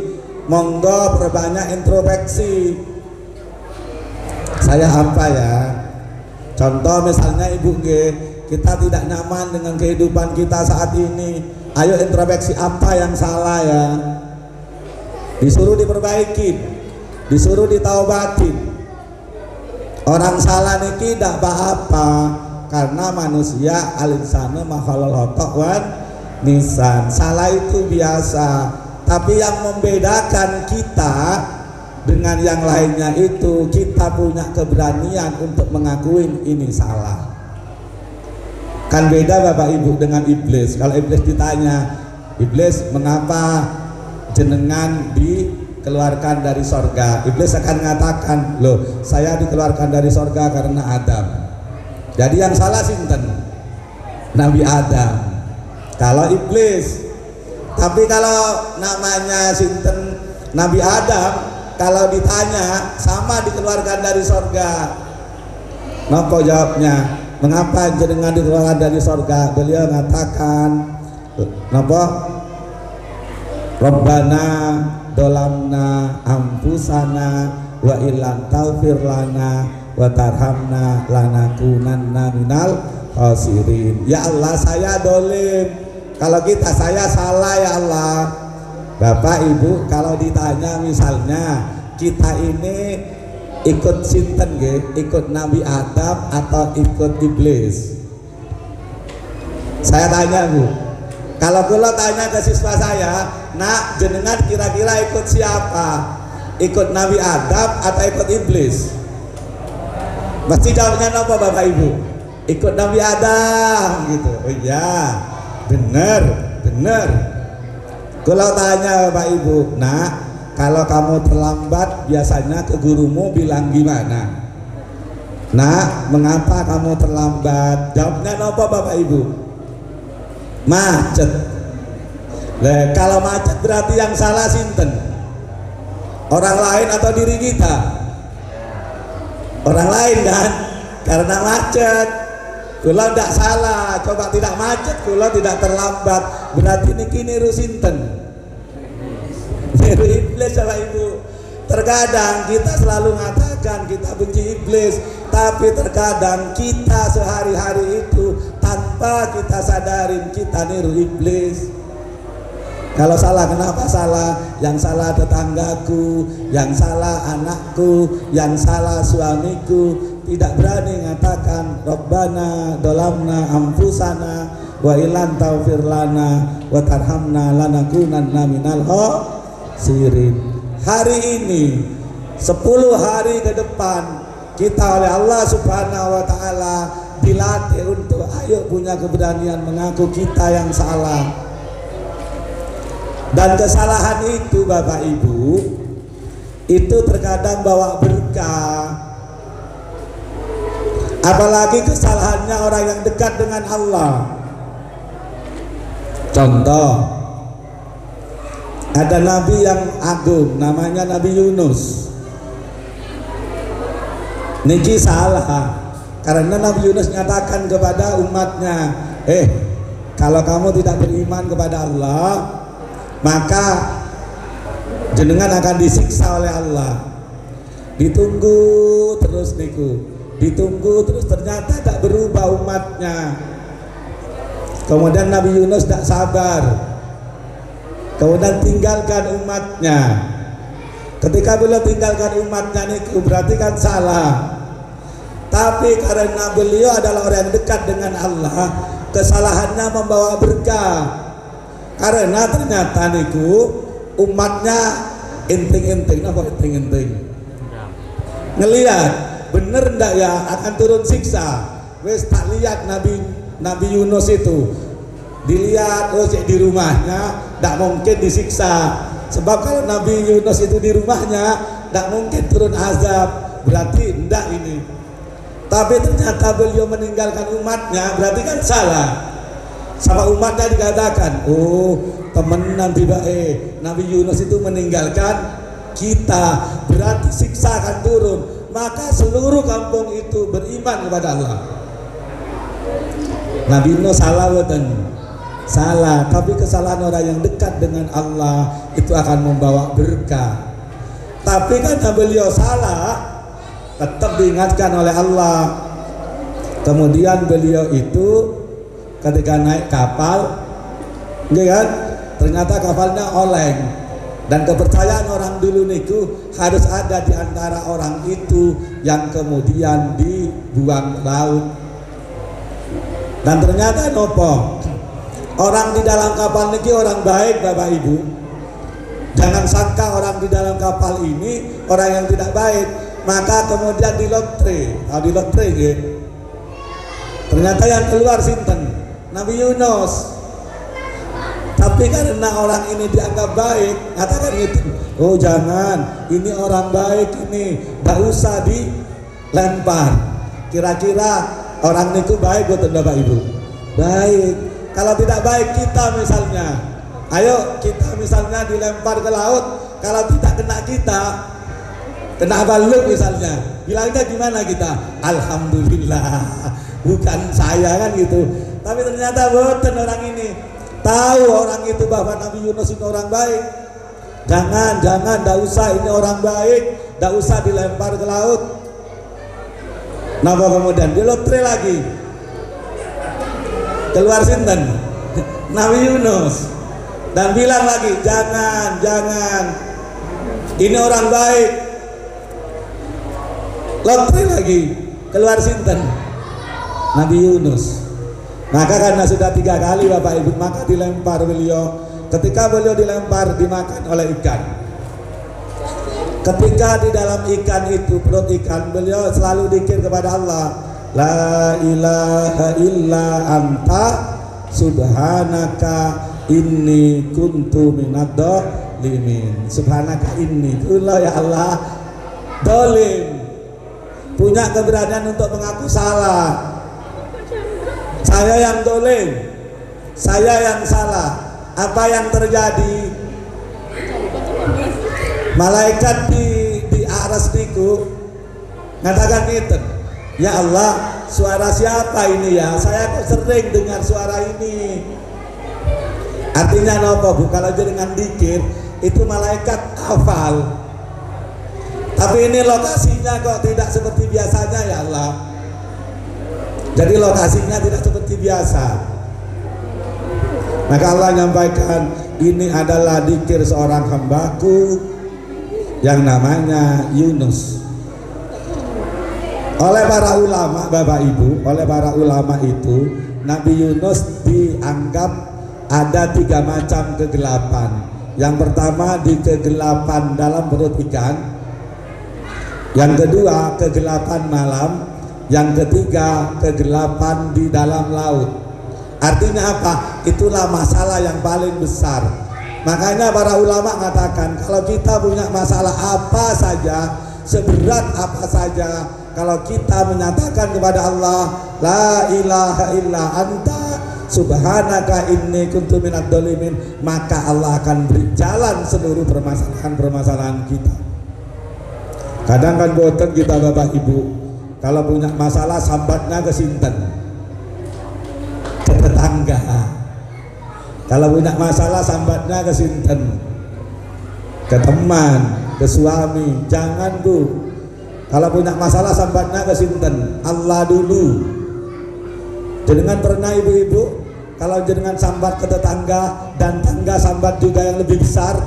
monggo perbanyak introspeksi. Saya apa ya? Contoh misalnya ibu kita tidak nyaman dengan kehidupan kita saat ini. Ayo introspeksi apa yang salah ya? Disuruh diperbaiki, disuruh ditaubatin. Orang salah niki tidak apa-apa, karena manusia al-insanu makhluk khotok wan nisan. Salah itu biasa, tapi yang membedakan kita dengan yang lainnya itu kita punya keberanian untuk mengakui ini salah. Kan beda Bapak Ibu dengan iblis. Kalau iblis ditanya, iblis mengapa jenengan dikeluarkan dari sorga, iblis akan mengatakan, loh saya dikeluarkan dari sorga karena Adam. Jadi yang salah sinten? Nabi Adam. Kalau iblis. Tapi kalau namanya sinten Nabi Adam, kalau ditanya sama dikeluarkan dari sorga, nopo jawabnya? Mengapa jenengan dikeluarkan dari sorga? Beliau mengatakan, nopo? Rabbana dolamna ampusana wa illam taghfir lana wa tarhamna lanakunanna minal khasirin. Ya Allah, saya dolim. Kalau saya salah ya Allah. Bapak Ibu, kalau ditanya misalnya kita ini ikut sinten nggih? Ikut Nabi Adam atau ikut iblis? Saya tanya Bu. Kalau kula tanya ke siswa saya, nak jenengan kira-kira ikut siapa? Ikut Nabi Adam atau ikut iblis? Mesti jawabnya apa Bapak Ibu? Ikut Nabi Adam gitu. Oh iya, bener. Kalau tanya Bapak Ibu, nak kalau kamu terlambat biasanya ke gurumu bilang gimana? Nak, mengapa kamu terlambat? Jawabnya apa Bapak Ibu? Macet. Kalau macet berarti yang salah sinten? Orang lain atau diri kita? Orang lain kan? Karena macet. Kula tidak salah, coba tidak macet, kula tidak terlambat. Berarti niki niru sinten? Niru iblis Bapak Ibu. Terkadang kita selalu mengatakan kita benci iblis, tapi terkadang kita sehari-hari itu tanpa kita sadarin kita niru iblis. Kalau salah, kenapa salah? Yang salah tetanggaku, yang salah anakku, yang salah suamiku. Tidak berani mengatakan Rabbana dolamna ampusana wa ilan taufir lana wa tarhamna lanakunanna minal khasirin. Hari ini 10 hari ke depan kita oleh Allah Subhanahu wa taala dilatih untuk ayo punya keberanian mengaku kita yang salah. Dan kesalahan itu Bapak Ibu itu terkadang bawa berkah. Apalagi kesalahannya orang yang dekat dengan Allah. Contoh, ada nabi yang agung namanya Nabi Yunus. Niki salah karena Nabi Yunus nyatakan kepada umatnya, kalau kamu tidak beriman kepada Allah, maka jenengan akan disiksa oleh Allah. Ditunggu terus niku, ditunggu terus, ternyata tak berubah umatnya. Kemudian Nabi Yunus tidak sabar, kemudian tinggalkan umatnya. Ketika beliau tinggalkan umatnya niku berarti kan salah. Tapi karena beliau adalah orang yang dekat dengan Allah, kesalahannya membawa berkah. Karena ternyata niku umatnya inting-inting, apa inting-inting? Ngelihat bener ndak ya akan turun siksa. Wes tak lihat Nabi Yunus itu, dilihat di rumahnya ndak mungkin disiksa. Sebab kalau Nabi Yunus itu di rumahnya ndak mungkin turun azab. Berarti ndak ini. Tapi ternyata beliau meninggalkan umatnya, berarti kan salah. Sama umatnya dikatakan, oh temenan tiba Nabi Yunus itu meninggalkan kita, berarti siksa akan turun. Maka seluruh kampung itu beriman kepada Allah. Nabi Yunus salah weten, salah. Tapi kesalahan orang yang dekat dengan Allah itu akan membawa berkah. Tapi karena beliau salah, tetap diingatkan oleh Allah. Kemudian beliau itu ketika naik kapal, kan, ternyata kapalnya oleng. Dan kepercayaan orang dulu niku harus ada di antara orang itu yang kemudian dibuang laut. Dan ternyata nopo, orang di dalam kapal niki orang baik Bapak Ibu. Jangan sangka orang di dalam kapal ini orang yang tidak baik. Maka kemudian di lotre, di lotre gitu. Ternyata yang keluar sinten? Nabi Yunus. Tapi karena orang ini dianggap baik, katakan gitu. Oh jangan, ini orang baik ini, tidak usah dilempar. Kira-kira orang itu baik buat Bapak Ibu? Baik. Kalau tidak baik kita misalnya, ayo kita misalnya dilempar ke laut, kalau tidak kena kita, kena baluk misalnya, bilangnya gimana kita? Alhamdulillah, bukan saya kan gitu. Tapi ternyata boten orang ini tahu orang itu bahwa Nabi Yunus itu orang baik. Jangan, tidak usah ini orang baik, tidak usah dilempar ke laut. Napa kemudian di lotre lagi, keluar sinten? Nabi Yunus. Dan bilang lagi, jangan, ini orang baik. Lotre lagi, keluar sinten? Nabi Yunus. Maka karena sudah 3 kali Bapak Ibu, maka dilempar beliau. Ketika beliau dilempar, dimakan oleh ikan. Ketika di dalam ikan itu, perut ikan, beliau selalu dzikir kepada Allah, la ilaha illa anta subhanaka inni kuntu minadz dzalimin. Subhanaka inni, Allah ya Allah dolim, punya keberanian untuk mengaku salah. Saya yang dolim, saya yang salah. Apa yang terjadi? Malaikat di aras niku ngatakan gitu, ya Allah, suara siapa ini ya? Saya kok sering dengar suara ini. Artinya nopo Bu? Kalau dengan dzikir itu malaikat hafal. Tapi ini lokasinya kok tidak seperti biasanya ya Allah. Jadi lokasinya tidak seperti biasa. Maka Allah nyampaikan, ini adalah dzikir seorang hambaku yang namanya Yunus. Oleh para ulama Bapak Ibu, oleh para ulama itu Nabi Yunus dianggap ada 3 macam kegelapan. Yang pertama di kegelapan dalam perut ikan, yang kedua kegelapan malam, yang ketiga kegelapan di dalam laut. Artinya apa? Itulah masalah yang paling besar. Makanya para ulama mengatakan, kalau kita punya masalah apa saja, seberat apa saja, kalau kita menyatakan kepada Allah, la ilaha illa anta subhanaka inni kuntu minadz dzalimin, maka Allah akan beri jalan seluruh permasalahan kita. Kadang kan boten kita Bapak Ibu, kalau punya masalah sambatnya ke sinten? Ke tetangga. Kalau punya masalah sambatnya ke sinten? Ke teman, ke suami. Jangan Bu. Kalau punya masalah sambatnya ke sinten? Allah dulu. Jenengan pernah ibu-ibu kalau jenengan sambat ke tetangga dan tangga sambat juga yang lebih besar?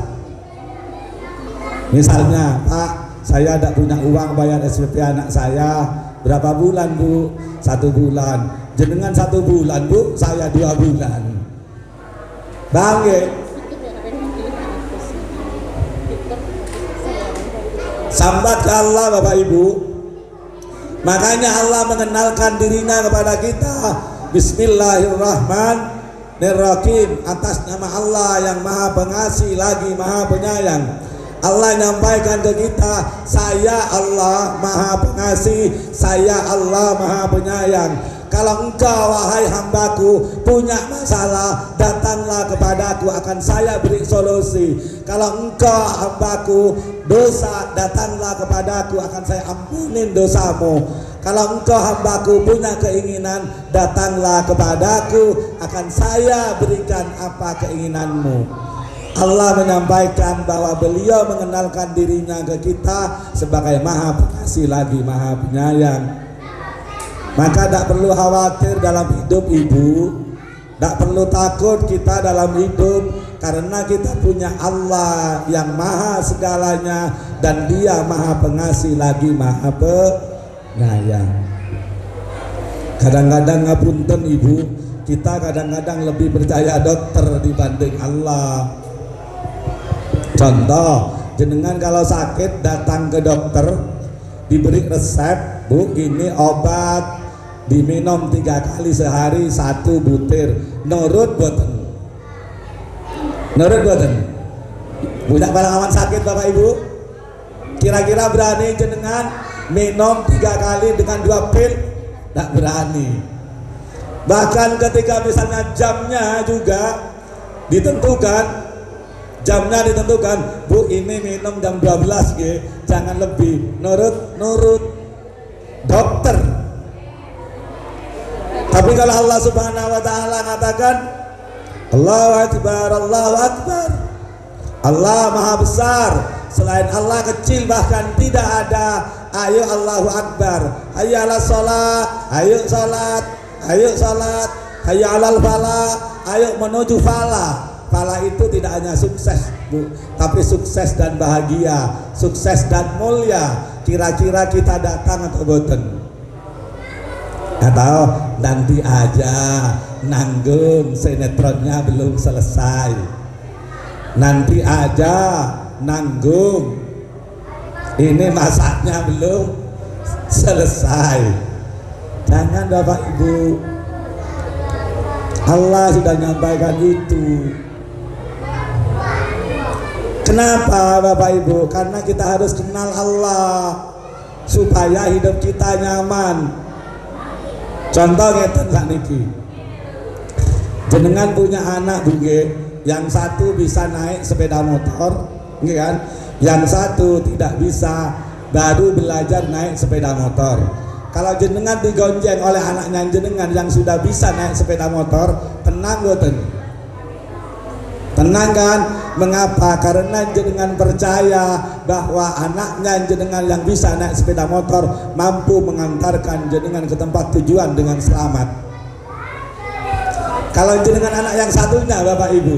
Misalnya, Pak, saya tidak punya uang bayar SPP anak saya. Berapa bulan Bu? 1 bulan. Jenengan 1 bulan Bu, saya 2 bulan. Bangke. Sambat ke Allah Bapak Ibu. Makanya Allah mengenalkan dirinya kepada kita. Bismillahirrahmanirrahim. Atas nama Allah yang Maha Pengasih lagi Maha Penyayang. Allah nyampaikan ke kita, saya Allah Maha Pengasih, saya Allah Maha Penyayang. Kalau engkau wahai hambaku punya masalah, datanglah kepadaku, akan saya beri solusi. Kalau engkau hambaku dosa, datanglah kepadaku, akan saya ampunin dosamu. Kalau engkau hambaku punya keinginan, datanglah kepadaku, akan saya berikan apa keinginanmu. Allah menyampaikan bahwa beliau mengenalkan dirinya ke kita sebagai Maha Pengasih lagi Maha Penyayang. Maka tidak perlu khawatir dalam hidup ibu, tidak perlu takut kita dalam hidup, karena kita punya Allah yang maha segalanya, dan dia Maha Pengasih lagi Maha Penyayang. Kadang-kadang ngapunten ibu, kita kadang-kadang lebih percaya dokter dibanding Allah. Contoh, jenengan kalau sakit datang ke dokter, diberi resep, bu ini obat diminum 3 kali sehari 1 butir, nurut boten? Nurut boten? Punya pengalaman sakit Bapak Ibu? Kira-kira berani jenengan minum 3 kali dengan 2 pil? Tidak berani. Bahkan ketika misalnya jamnya juga ditentukan, bu ini minum jam 12 ge, jangan lebih, nurut dokter. Tapi kalau Allah Subhanahu wa taala katakan Allahu Akbar, Allahu Akbar, Allah Maha Besar, selain Allah kecil, bahkan tidak ada. Ayo Allahu Akbar, ayo ala sholat, ayo sholat, ayo sholat, ayo alal falah, ayo menuju falah. Falah itu tidak hanya sukses bu, tapi sukses dan bahagia, sukses dan mulia. Kira-kira kita datang atau boten? Atau nanti aja, nanggung, sinetronnya belum selesai, nanti aja, nanggung, ini masaknya belum selesai. Jangan Bapak Ibu, Allah sudah nyampaikan itu. Kenapa Bapak Ibu? Karena kita harus kenal Allah supaya hidup kita nyaman. Contoh ngeten sakniki, jenengan punya anak buge, yang satu bisa naik sepeda motor, nggih kan? Yang satu tidak bisa, baru belajar naik sepeda motor. Kalau jenengan digonjeng oleh anaknya jenengan yang sudah bisa naik sepeda motor, tenang boten? Tenang kan? Mengapa? Karena jenengan percaya bahwa anaknya jenengan yang bisa naik sepeda motor mampu mengantarkan jenengan ke tempat tujuan dengan selamat. Kalau jenengan anak yang satunya Bapak Ibu,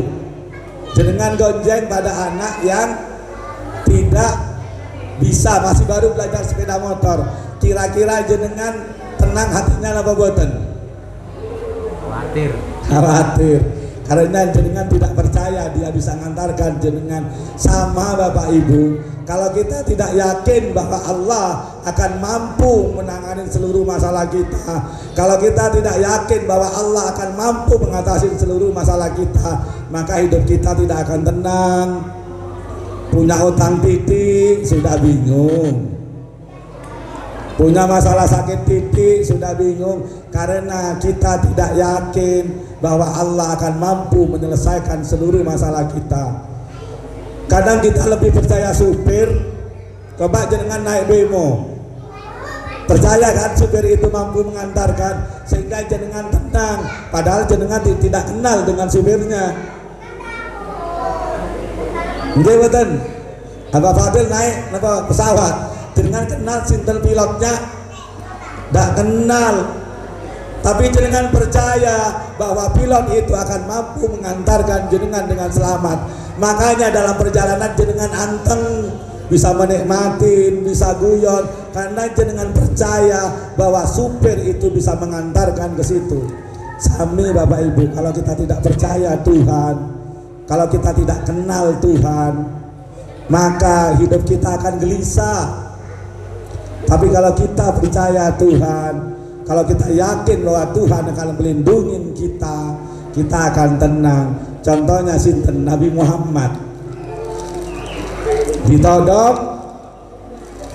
jenengan gonjeng pada anak yang tidak bisa, masih baru belajar sepeda motor, kira-kira jenengan tenang hatinya apa boten? Khawatir. Karena jenengan tidak percaya dia bisa mengantarkan jenengan. Sama Bapak Ibu, kalau kita tidak yakin bahwa Allah akan mampu menangani seluruh masalah kita, kalau kita tidak yakin bahwa Allah akan mampu mengatasi seluruh masalah kita, maka hidup kita tidak akan tenang. Punya utang titik sudah bingung, punya masalah sakit titik sudah bingung, karena kita tidak yakin bahwa Allah akan mampu menyelesaikan seluruh masalah kita. Kadang kita lebih percaya supir. Coba jenengan naik bemo, percaya kan supir itu mampu mengantarkan, sehingga jenengan tenang, padahal jenengan tidak kenal dengan supirnya. Nggih boten? Apa Fadil naik apa pesawat, jenengan kenal sinten pilotnya? Tidak kenal. Tapi jenengan percaya bahwa pilot itu akan mampu mengantarkan jenengan dengan selamat. Makanya dalam perjalanan jenengan anteng, bisa menikmati, bisa guyon, karena jenengan percaya bahwa supir itu bisa mengantarkan ke situ. Sami Bapak Ibu, kalau kita tidak percaya Tuhan, kalau kita tidak kenal Tuhan, maka hidup kita akan gelisah. Tapi kalau kita percaya Tuhan, kalau kita yakin bahwa Tuhan akan melindungi kita akan tenang. Contohnya sinten Nabi Muhammad. ditodong.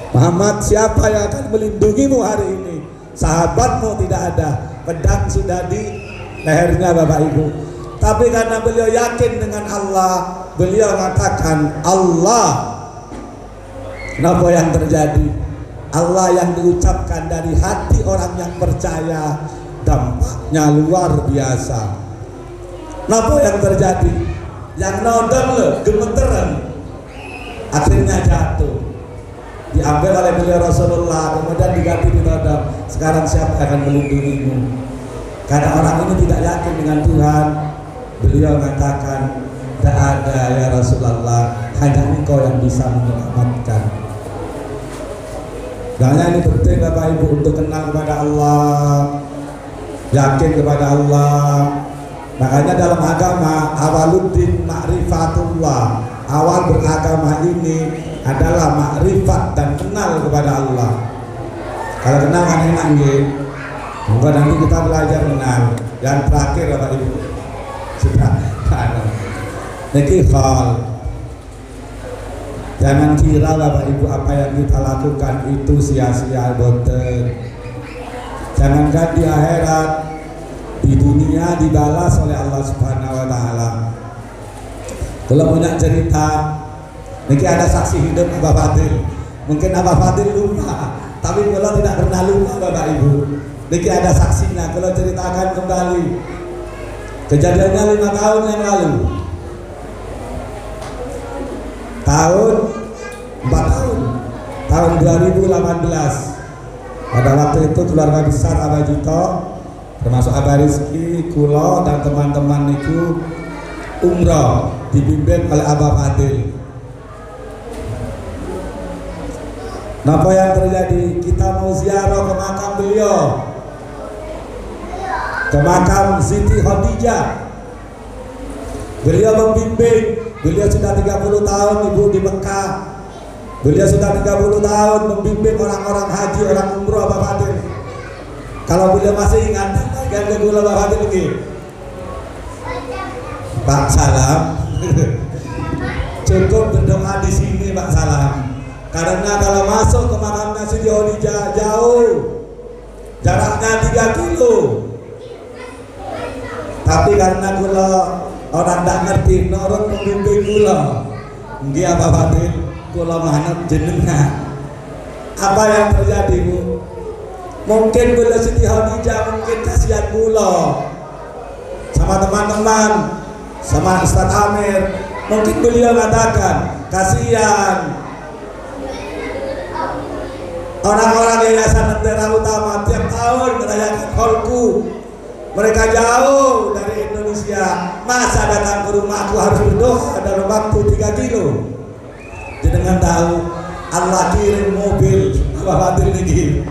Muhammad, siapa yang akan melindungimu hari ini? Sahabatmu tidak ada, pedang sudah di lehernya Bapak Ibu. Tapi karena beliau yakin dengan Allah, beliau mengatakan Allah. Kenapa yang terjadi? Allah yang diucapkan dari hati orang yang percaya, dampaknya luar biasa. Kenapa yang terjadi? Yang nodong loh, gemeteran, akhirnya jatuh, diambil oleh beliau Rasulullah, kemudian diganti ditodong. Sekarang siapa yang akan melindungimu? Karena orang ini tidak yakin dengan Tuhan, beliau mengatakan, tidak ada ya Rasulullah, hanya Engkau yang bisa menyelamatkan. Makanya ini penting Bapak Ibu untuk kenal kepada Allah, yakin kepada Allah. Makanya dalam agama awaluddin ma'rifatullah, awal beragama ini adalah makrifat dan kenal kepada Allah. Kalau kenal kan enak nggih. Mungkin nanti kita belajar kenal. Yang terakhir Bapak Ibu sudah niki hal. Jangan kira Bapak Ibu apa yang kita lakukan itu sia-sia boten. Jangankan di akhirat, di dunia dibalas oleh Allah Subhanahu wa taala. Kalau punya cerita, niki ada saksi hidup Abah Fadil. Mungkin Abah Fadil lupa, tapi kalau tidak pernah lupa Bapak Ibu. Niki ada saksinya, kalau ceritakan kembali. Kejadiannya 5 tahun yang lalu. Tahun 4 tahun. Tahun 2018. Pada waktu itu keluarga besar Abah Jito, termasuk Abah Rizki, Kulo dan teman-teman niku umroh dipimpin oleh Abah Fadil. Apa yang terjadi? Kita mau ziarah ke makam beliau, ke makam Siti Khadijah. Beliau membimbing, beliau sudah 30 tahun Ibu di Mekah. Beliau sudah 30 tahun membimbing orang-orang haji, orang umroh Abah Fadil. Kalau beliau masih ingat, kan ke gula Abah Fadil lagi. Pak Salam, cukup berdoa di sini Pak Salam. Karena kalau masuk ke makamnya Siti Khadijah jauh, jaraknya 3 kilo. Tapi karena kula orang tak ngerti, nurut pembimbing kula, nggih Abah Fadil, kula manut jenengan. Apa yang terjadi Bu? Mungkin kula Siti Khadijah mungkin kasihan kula sama teman-teman, sama Ustaz Amir. Mungkin beliau katakan kasihan orang-orang Yayasan Lentera Utama tiap tahun merayakan Holku. Mereka jauh dari Indonesia, masa datang ke rumahku harus berdoa dalam waktu 3 kilo. Jenengan tahu Allah kirim mobil Abah Fadil ini.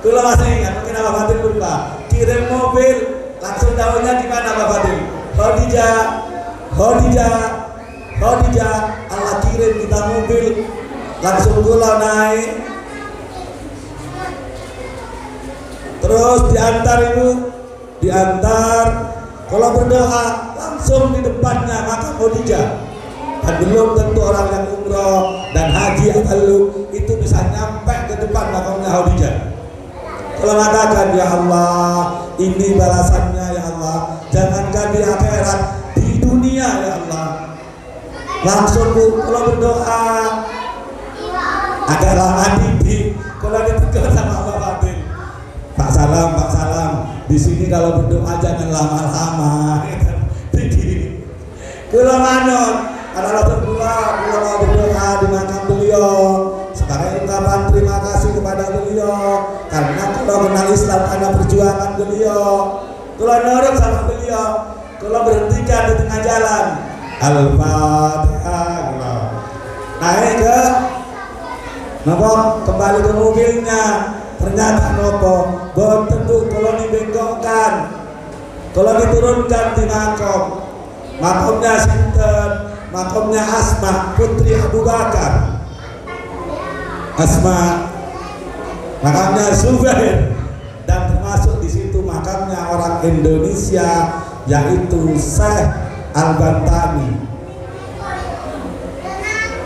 Kalau masih ingat, mungkin Abah Fadil lupa. Kirim mobil, langsung tahunya di mana Abah Fadil? Khadijah, Khadijah, Khadijah. Allah kirim kita mobil, langsung kula naik. Terus diantar Ibu, diantar. Kalau berdoa langsung di depannya makam Khadijah. Dan belum tentu orang yang umroh dan haji atau itu bisa nyampe ke depan makamnya Khadijah. Kalau mengatakan ya Allah, ini balasannya ya Allah. Jangankan di akhirat, di dunia ya Allah. Langsung Bu, kalau berdoa agak lama dikit. Kalau ditegur sama Abah Fadil, Pak Salam, Pak Salam, di sini kalau berdoa jangan lama-lama. Dikit. Kalau manut, kalau mau berdoa di makam beliau, sebagai ungkapan terima kasih kepada beliau karena kalau kenal Islam karena perjuangan beliau. Kalau nurut sama beliau, kalau berhentikan di tengah jalan, Al-Fatihah, naik ke nopo, kembali ke mobilnya. Ternyata nopo, boten Bu, kalau dibengkokkan, kalau diturunkan di makamnya sinten, makamnya Asma putri Abu Bakar, Asma, makamnya Zubair, dan termasuk di situ makamnya orang Indonesia yaitu Syekh Al-Bantani.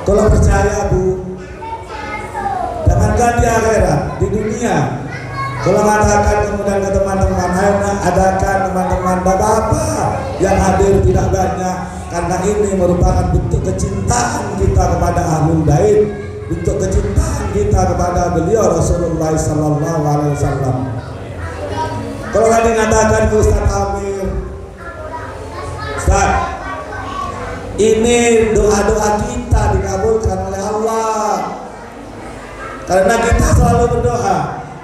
Kalau percaya Bu, jangankan di akhirat, di dunia. Kalau mengatakan kemudian ke teman-teman, ayo adakan teman-teman bapak-bapak yang hadir tidak banyak, karena ini merupakan bentuk kecintaan kita kepada Ahlul Bait, bentuk kecintaan kita kepada beliau Rasulullah Sallallahu Alaihi Wasallam. Kalau tadi mengatakan ke Ustaz Amir, Ustaz, ini doa-doa kita dikabulkan oleh Allah, karena kita selalu berdoa,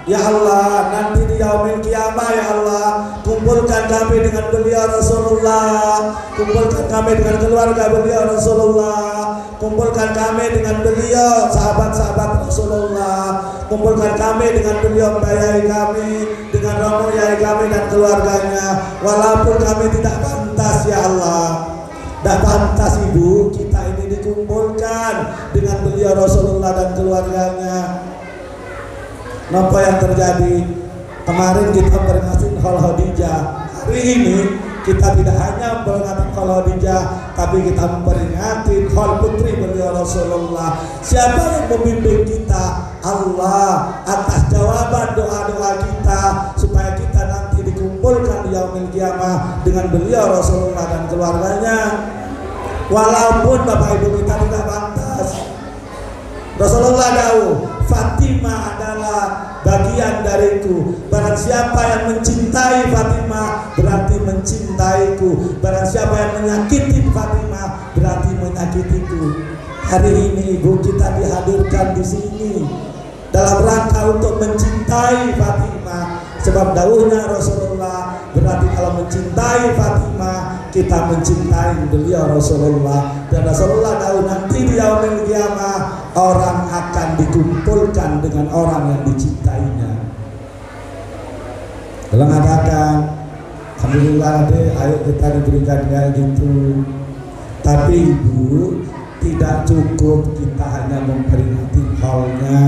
ya Allah, nanti di yaumil kiamah ya Allah, kumpulkan kami dengan beliau Rasulullah, kumpulkan kami dengan keluarga beliau Rasulullah, kumpulkan kami dengan beliau sahabat-sahabat Rasulullah, kumpulkan kami dengan beliau bayai kami, dengan romo yai kami dan keluarganya, walaupun kami tidak pantas ya Allah. Tidak pantas Ibu, kita ini dikumpulkan dengan beliau Rasulullah dan keluarganya. Apa yang terjadi? Kemarin kita peringati Khol Khadijah. Hari ini kita tidak hanya memperingati Khol Khadijah, tapi kita memperingati Khol Putri beliau Rasulullah. Siapa yang membimbing kita? Allah, atas jawaban doa-doa kita supaya kita nanti dikumpulkan di yaumil kiamah dengan beliau Rasulullah dan keluarganya. Walaupun Bapak Ibu kita tidak pantas. Rasulullah tahu Fatimah adalah bagian dariku. Barang siapa yang mencintai Fatimah berarti mencintaiku. Barang siapa yang menyakiti Fatimah berarti menyakitiku. Hari ini Ibu kita dihadirkan di sini dalam rangka untuk mencintai Fatimah. Sebab dawuhnya Rasulullah, berarti kalau mencintai Fatimah kita mencintai beliau Rasulullah. Dan Rasulullah tahu nanti di yaumil kiamah orang akan dikumpulkan dengan orang yang dicintainya. Kalau mengatakan alhamdulillah deh, ayo kita diberikan kayak gitu. Tapi Ibu, tidak cukup kita hanya memperingati haulnya.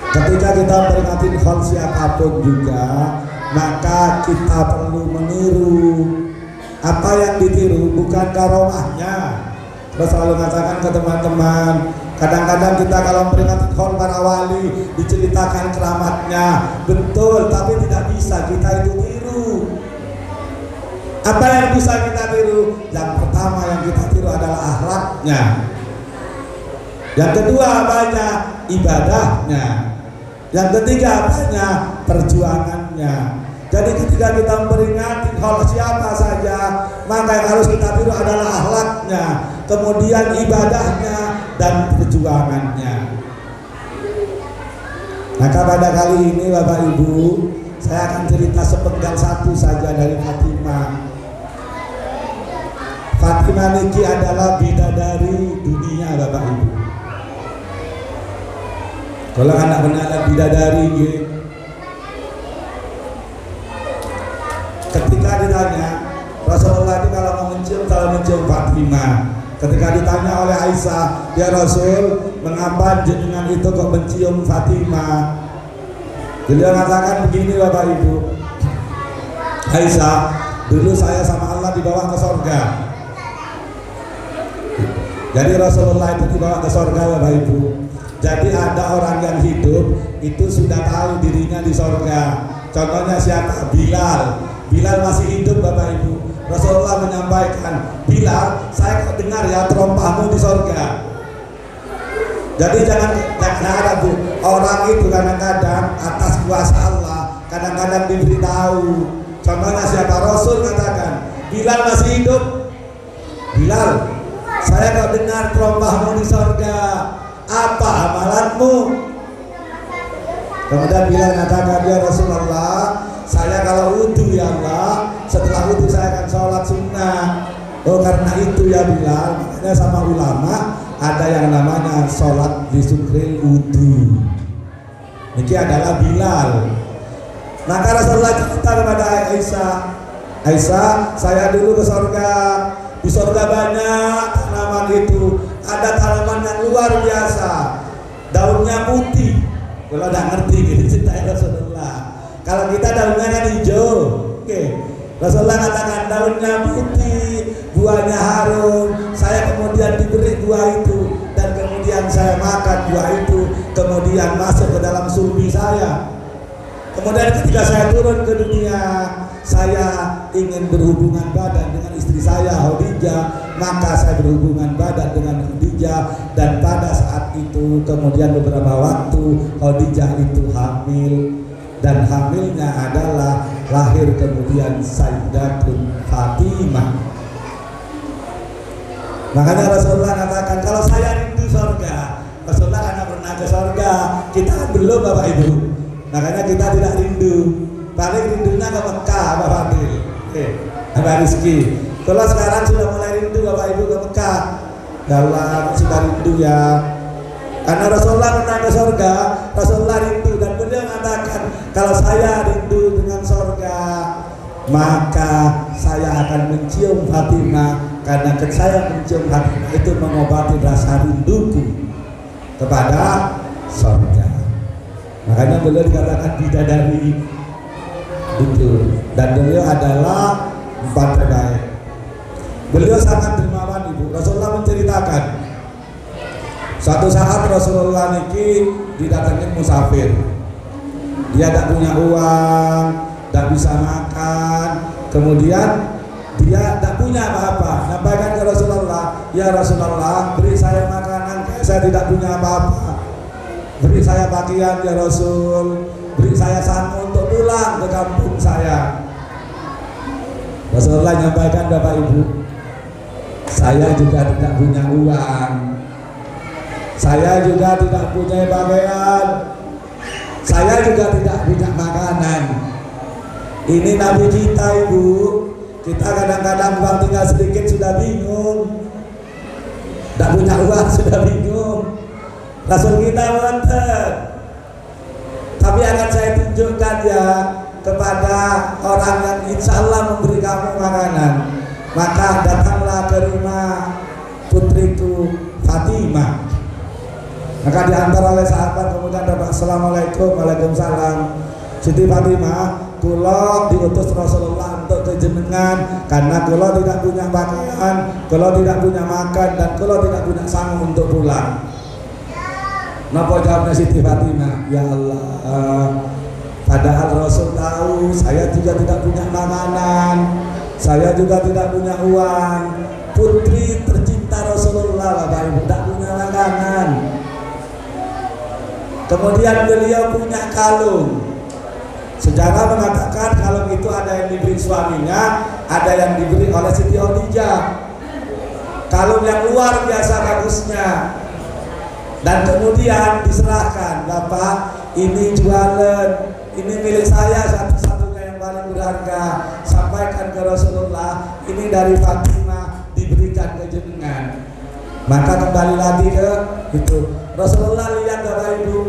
Ketika kita memperingati haul siapapun juga, maka kita perlu meniru. Apa yang ditiru bukan karomahnya. Terus selalu mengatakan ke teman-teman, kadang-kadang kita kalau memperingati haul para wali diceritakan keramatnya, betul, tapi tidak bisa kita itu tiru. Apa yang bisa kita tiru? Yang pertama yang kita tiru adalah akhlaknya. Yang kedua apanya? Ibadahnya. Yang ketiga apanya? Perjuangannya. Jadi ketika kita memperingati hal siapa saja, maka yang harus kita tiru adalah akhlaknya, kemudian ibadahnya dan perjuangannya. Maka pada kali ini Bapak Ibu, saya akan cerita sepenggal satu saja dari Fatimah. Fatimah niki adalah bidadari dunia Bapak Ibu. Kalau anak benar bidadari gitu. Ketika ditanya Rasulullah itu kalau mau mencium Fatimah. Ketika ditanya oleh Aisyah, ya Rasul, mengapa jenengan itu kok mencium Fatimah? Beliau mengatakan begini Bapak Ibu, Aisyah, dulu saya sama Allah dibawa ke sorga. Jadi Rasulullah itu dibawa ke sorga Bapak Ibu. Jadi ada orang yang hidup itu sudah tahu dirinya di sorga. Contohnya siapa? Bilal. Bilal masih hidup Bapak Ibu. Rasulullah menyampaikan, Bilal, saya kok dengar ya terompahmu di sorga. Jadi jangan harap Bu, orang itu kadang-kadang atas kuasa Allah, kadang-kadang diberitahu. Contohnya siapa? Rasul katakan, Bilal masih hidup. Bilal, saya kok dengar terompahmu di sorga. Apa amalanmu? Kemudian Bilal katakan, ya Rasulullah, saya kalau wudhu ya Allah, setelah wudhu saya akan sholat sunnah. Oh karena itu ya Bilal, makanya sama ulama ada yang namanya sholat di sukril wudhu. Ini adalah Bilal. Maka Rasulullah cerita kepada Aisyah, Aisyah, saya dulu ke surga. Di surga banyak tanaman itu. Ada tanaman yang luar biasa, daunnya putih. Kalau udah ngerti gitu cerita Rasulullah. Kalau kita daunnya kan hijau, oke. Rasulullah katakan daunnya putih, buahnya harum. Saya kemudian diberi buah itu, dan kemudian saya makan buah itu, kemudian masuk ke dalam sulbi saya. Kemudian ketika saya turun ke dunia, saya ingin berhubungan badan dengan istri saya Khadijah, maka saya berhubungan badan dengan Khadijah, dan pada saat itu kemudian beberapa waktu Khadijah itu hamil, dan hamilnya adalah lahir kemudian Sayyidatun Fatimah. Makanya Rasulullah katakan, kalau saya rindu surga, Rasulullah karena pernah ke surga, kita kan belum Bapak Ibu. Makanya kita tidak rindu, paling rindunya ke Mekah Bapak Fadil, Bapak Rizky. Kalau sekarang sudah mulai rindu Bapak Ibu ke Mekah, dalam sudah rindu ya. Karena Rasulullah pernah ke surga, Rasulullah rindu, dan beliau mengatakan, kalau saya rindu dengan surga, maka saya akan mencium Fatimah, karena saya mencium Fatimah itu mengobati rasa rinduku kepada surga. Makanya beliau dikatakan bidadari itu, dan beliau adalah 4 terbaik. Beliau sangat dermawan Ibu. Rasulullah menceritakan, suatu saat Rasulullah niki didatengin musafir. Dia tidak punya uang, tidak bisa makan, kemudian dia tidak punya apa-apa. Nampakkan ke Rasulullah, ya Rasulullah, beri saya makanan, saya tidak punya apa-apa. Beri saya pakaian ya Rasul, beri saya sangu untuk pulang ke kampung saya. Rasulullah nyampaikan, Bapak Ibu, saya juga tidak punya uang, saya juga tidak punya pakaian, saya juga tidak punya makanan. Ini Nabi kita Ibu, kita kadang-kadang uang tinggal sedikit sudah bingung, tidak punya uang sudah bingung. Rasul kita wonten. Tapi akan saya tunjukkan ya kepada orang yang insya Allah memberi kamu makanan. Maka datanglah ke rumah putriku Fatimah. Maka diantar oleh sahabat, kemudian dapat assalamualaikum, waalaikumsalam. Siti Fatimah, kula diutus Rasulullah untuk kejenengan karena kula tidak punya pakaian, kula tidak punya makan, dan kula tidak punya sangu untuk pulang. Napa jawabnya Siti Fatimah? Ya Allah, padahal Rasul tahu saya juga tidak punya makanan, saya juga tidak punya uang. Putri tercinta Rasulullah Bapak Ibu tidak punya makanan. Kemudian beliau punya kalung. Sejarah mengatakan kalung itu ada yang diberi suaminya, ada yang diberi oleh Siti Khadijah. Kalung yang luar biasa bagusnya. Dan kemudian diserahkan, Bapak, ini jualan, ini milik saya satu-satunya yang paling berharga. Sampaikan ke Rasulullah, ini dari Fatimah, diberikan ke jenengan. Maka kembali lagi ke itu. Rasulullah lihat Bapak Ibu,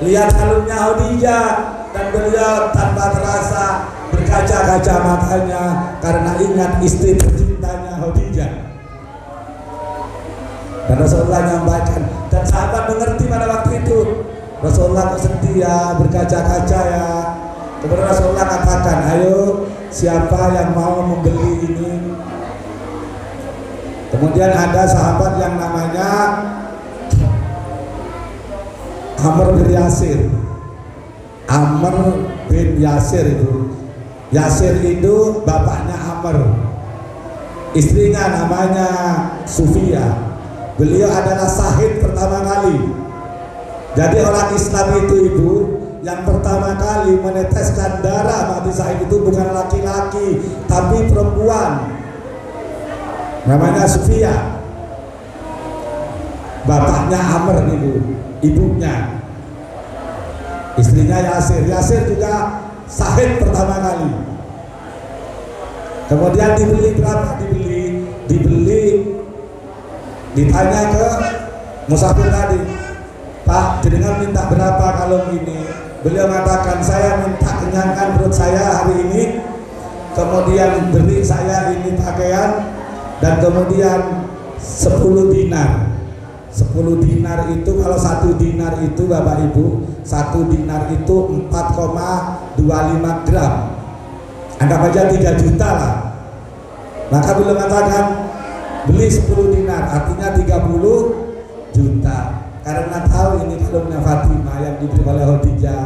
lihat kalungnya Khadijah, dan beliau tanpa terasa berkaca-kaca matanya karena ingat istri tercintanya Khadijah. Dan Rasulullah nyampaikan, dan sahabat mengerti pada waktu itu. Rasulullah kok sedih ya, berkaca-kaca ya. Kemudian Rasulullah katakan, ayo siapa yang mau membeli ini? Kemudian ada sahabat yang namanya Amr bin Yasir. Amr bin Yasir itu, Yasir itu bapaknya Amr, istrinya namanya Sufia. Beliau adalah sahid pertama kali. Jadi orang Islam itu Ibu, yang pertama kali meneteskan darah mati sahid itu bukan laki-laki, tapi perempuan. Namanya Sufia. Bapaknya Amr Ibu, ibunya. Istrinya Yasir. Yasir juga sahid pertama kali. Kemudian dibeli berapa? Dibeli. Ditanya ke musafir tadi, Pak, jenengan minta berapa kalung ini? Beliau mengatakan, saya minta kenyangkan perut saya hari ini, kemudian beri saya ini pakaian, dan kemudian 10 dinar. 10 dinar itu, kalau 1 dinar itu Bapak Ibu, 1 dinar itu 4,25 gram. Anggap aja 3 juta lah. Maka beliau mengatakan, beli 10 dinar, artinya 30 juta. Karena tahu ini kalungnya Fatimah yang diberi oleh Khadijah,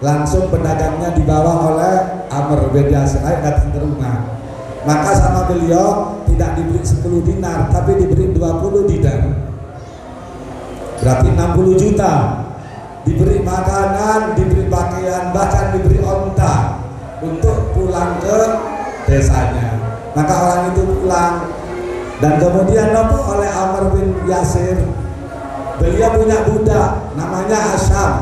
langsung pedagangnya dibawa oleh Amr bin Yasir datang ke rumah. Maka sama beliau tidak diberi 10 dinar, tapi diberi 20 dinar, berarti 60 juta. Diberi makanan, diberi pakaian, bahkan diberi onta untuk pulang ke desanya. Maka orang itu pulang, dan kemudian oleh Amr bin Yasir, beliau punya budak namanya Asam.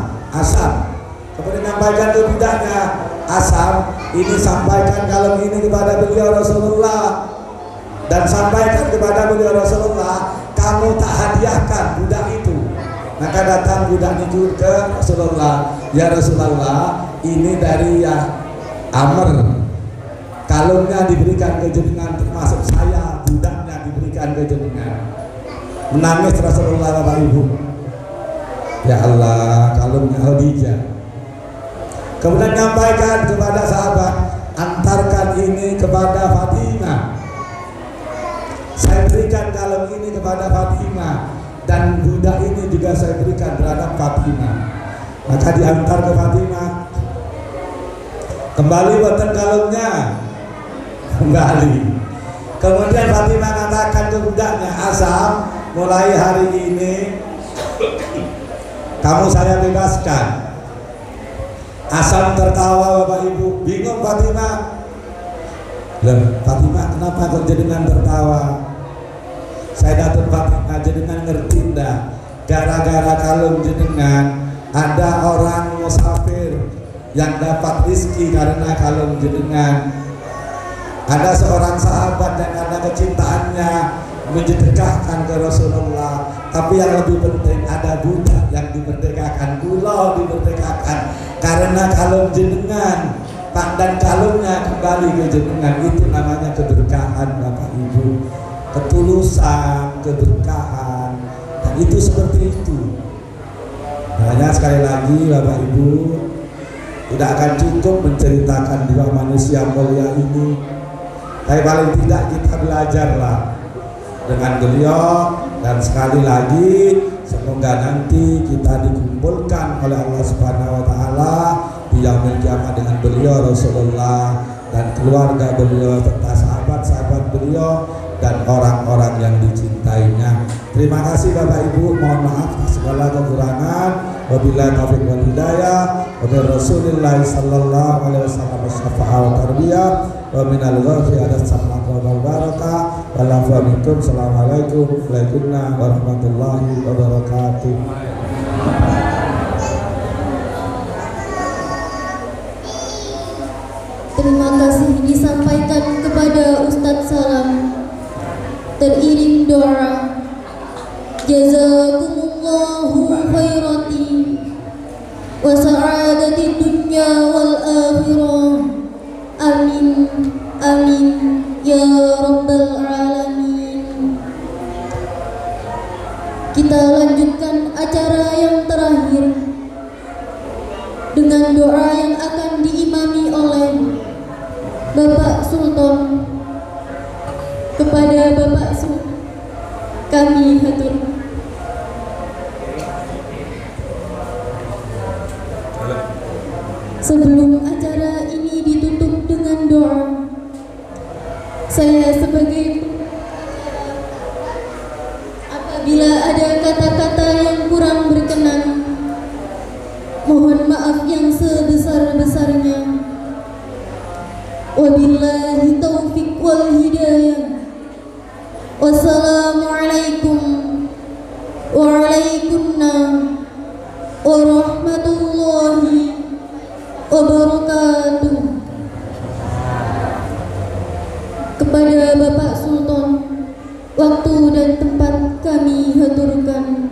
Kemudian sampaikan ke budaknya, Asam, ini sampaikan kalung ini kepada beliau Rasulullah, dan sampaikan kepada beliau Rasulullah, kamu tak hadiahkan budak itu. Maka datang budak itu ke Rasulullah, ya Rasulullah, ini dari ya Amr, kalungnya diberikan ke jenengan, termasuk saya budaknya diberikan ke jenengan. Menangis Rasulullah, Bapak Ibu. Ya Allah, kalungnya Khadijah. Kemudian nyampaikan kepada sahabat, antarkan ini kepada Fatimah. Saya berikan kalung ini kepada Fatimah, dan budak ini juga saya berikan terhadap Fatimah. Maka diantar ke Fatimah. Kembali buatan kalungnya, kembali. Kemudian Fatimah katakan ke budaknya, Asam, mulai hari ini kamu saya bebaskan. Asam tertawa, Bapak Ibu. Bingung Fatimah. Loh, Fatimah, kenapa kau jenengan tertawa? Saya datang Fatimah, jenengan ngerti ndak? Gara-gara kalung jenengan, ada orang musafir yang dapat rizki karena kalung jenengan. Ada seorang sahabat yang karena kecintaannya menjedekahkan ke Rasulullah. Tapi yang lebih penting, ada budak yang dimerdekakan, pulau dimerdekakan karena kalung jenengan. Pak, dan kalungnya kembali ke jenengan. Itu namanya keberkahan, Bapak Ibu, ketulusan, keberkahan. Dan itu seperti itu. Makanya sekali lagi Bapak Ibu, tidak akan cukup menceritakan dua manusia mulia ini, tapi paling tidak kita belajarlah dengan beliau. Dan sekali lagi, semoga nanti kita dikumpulkan oleh Allah Subhanahu wa Ta'ala di yaumil kiamat dengan beliau Rasulullah dan keluarga beliau serta sahabat-sahabat beliau dan orang-orang yang dicintainya. Terima kasih Bapak Ibu, mohon maaf segala kekurangan. Wabillahi taufiq wal hidayah. Wa bi Rasulillah sallallahu alaihi wasallam syafa'a wa tarbiyah wa minal ghafi ada salam wa barakah. Wassalamualaikum warahmatullahi wabarakatuh. Terima kasih disampaikan kepada Ustadz Salam, teriring doa. Jazakumullahu khairati wa sa'adati dunya wal akhirah. Amin, amin, ya rabbal alamin. Kita lanjutkan acara yang terakhir dengan doa yang akan diimami oleh Bapak Sultan. Kepada Bapak Sultan kami hatur. Sebelum acara ini ditutup dengan doa, saya sebagai apabila ada kata-kata yang kurang berkenan, mohon maaf yang sebesar-besarnya. Wabillahi taufiq wal hidayah. Wassalamualaikum warahmatullahi wabarakatuh. Kepada Bapak Sultan, waktu dan tempat kami haturkan.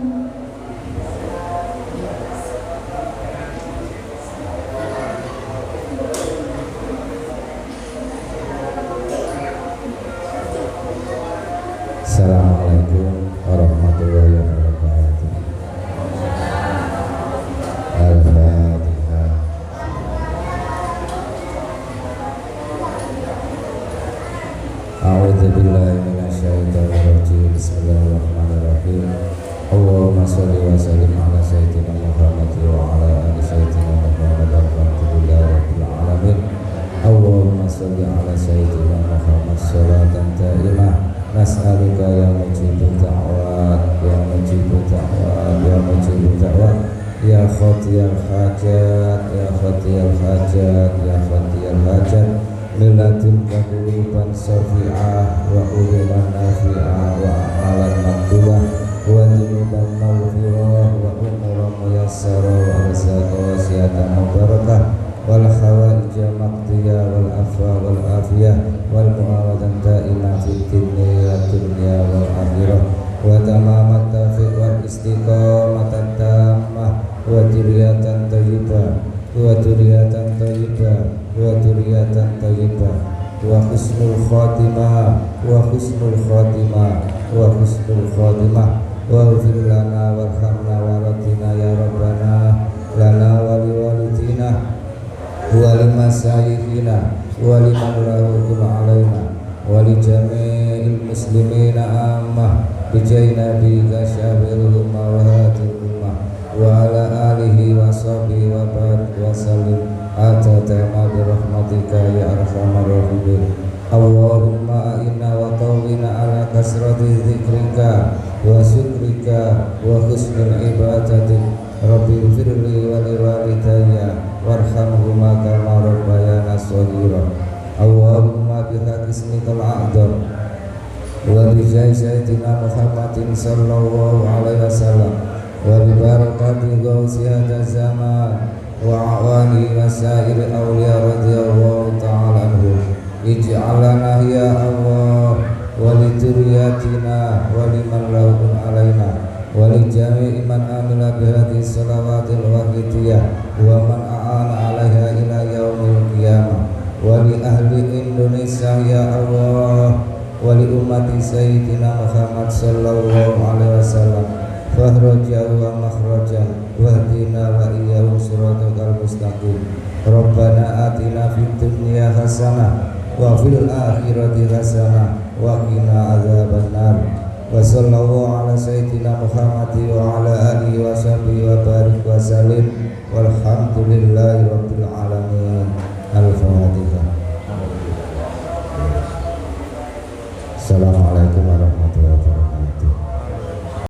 Assalamualaikum warahmatullahi wabarakatuh. Al-Fatihah. A'udzu billahi minasyaitonir sholli wa sallim ala sayyidina Muhammad wa ala ali sayyidina Muhammad walhamdulillahi rabbil alamin. Allahumma sholli ala sayyidina Muhammad sholatan ta'imah nas'aluka ya mujibud da'wat ya mujibud da'wat ya mujibud da'wat ya khatiyal hajat ya khatiyal hajat ya khatiyal hajat miladun quluban safi'ah wa uluman nafi'ah wa amalan maktubah wa dunuban maghfirah wa umuran muyassarah wa rizqan wasiatan mubarakah wal hawaija maqdiyah wal afwa wal afiyah wal mu'awadan da'imah fid dunya wal akhirah wa tamamat taufiq wal istiqamatan tammah wa dzurriyyatan thayyibah wa dzurriyyatan thayyibah wa dzurriyyatan thayyibah wa husnul khatimah wa husnul khatimah wa husnul khatimah wa ighfir lana warhamna waratina ya rabbana lana wa liwalidina wa limasayikhina wa liman lahu alaina wa li jami'il muslimina ammah bijai nabiyika syafil ummah wa hadil ummah wa ala alihi wa sahbihi wa barik wa sallim atatama birahmatika ya arhamar rahimin. Allahumma inna wa tawwina ala kasrati dzikrika wa syukrika wa husnil ibadatik rabbi firli wa liwalidayya warhamhuma kama rabbayana shaghira. Allahumma bihaqqi ismikal a'dzam wa bi sayyidina Muhammadin sallallahu alaihi wasallam wa bi barakati ghausi hadzal zaman wa awani masail awliya radhiyallahu ta'ala anhum ij'alna ya Allah wa li dzurriyyatina wa liman lahu alaina wa li jami'i man amila bi hadhihi salawatil wahidiyah wa man a'ana 'alaiha ila yaumil qiyamah wa li ahli Indonesia ya Allah wa li ummati sayyidina Muhammad sallallahu alaihi wasallam fakhrajan wa makhrajan wahdina wa iyyahum siratal mustaqim. Rabbana atina fid dunya hasanah wa fil akhirati hasanah wa qina adzabannar. Wa sallallahu ala sayyidina Muhammad wa ala alihi wa sahbihi wa barik wa sallim walhamdulillahi rabbil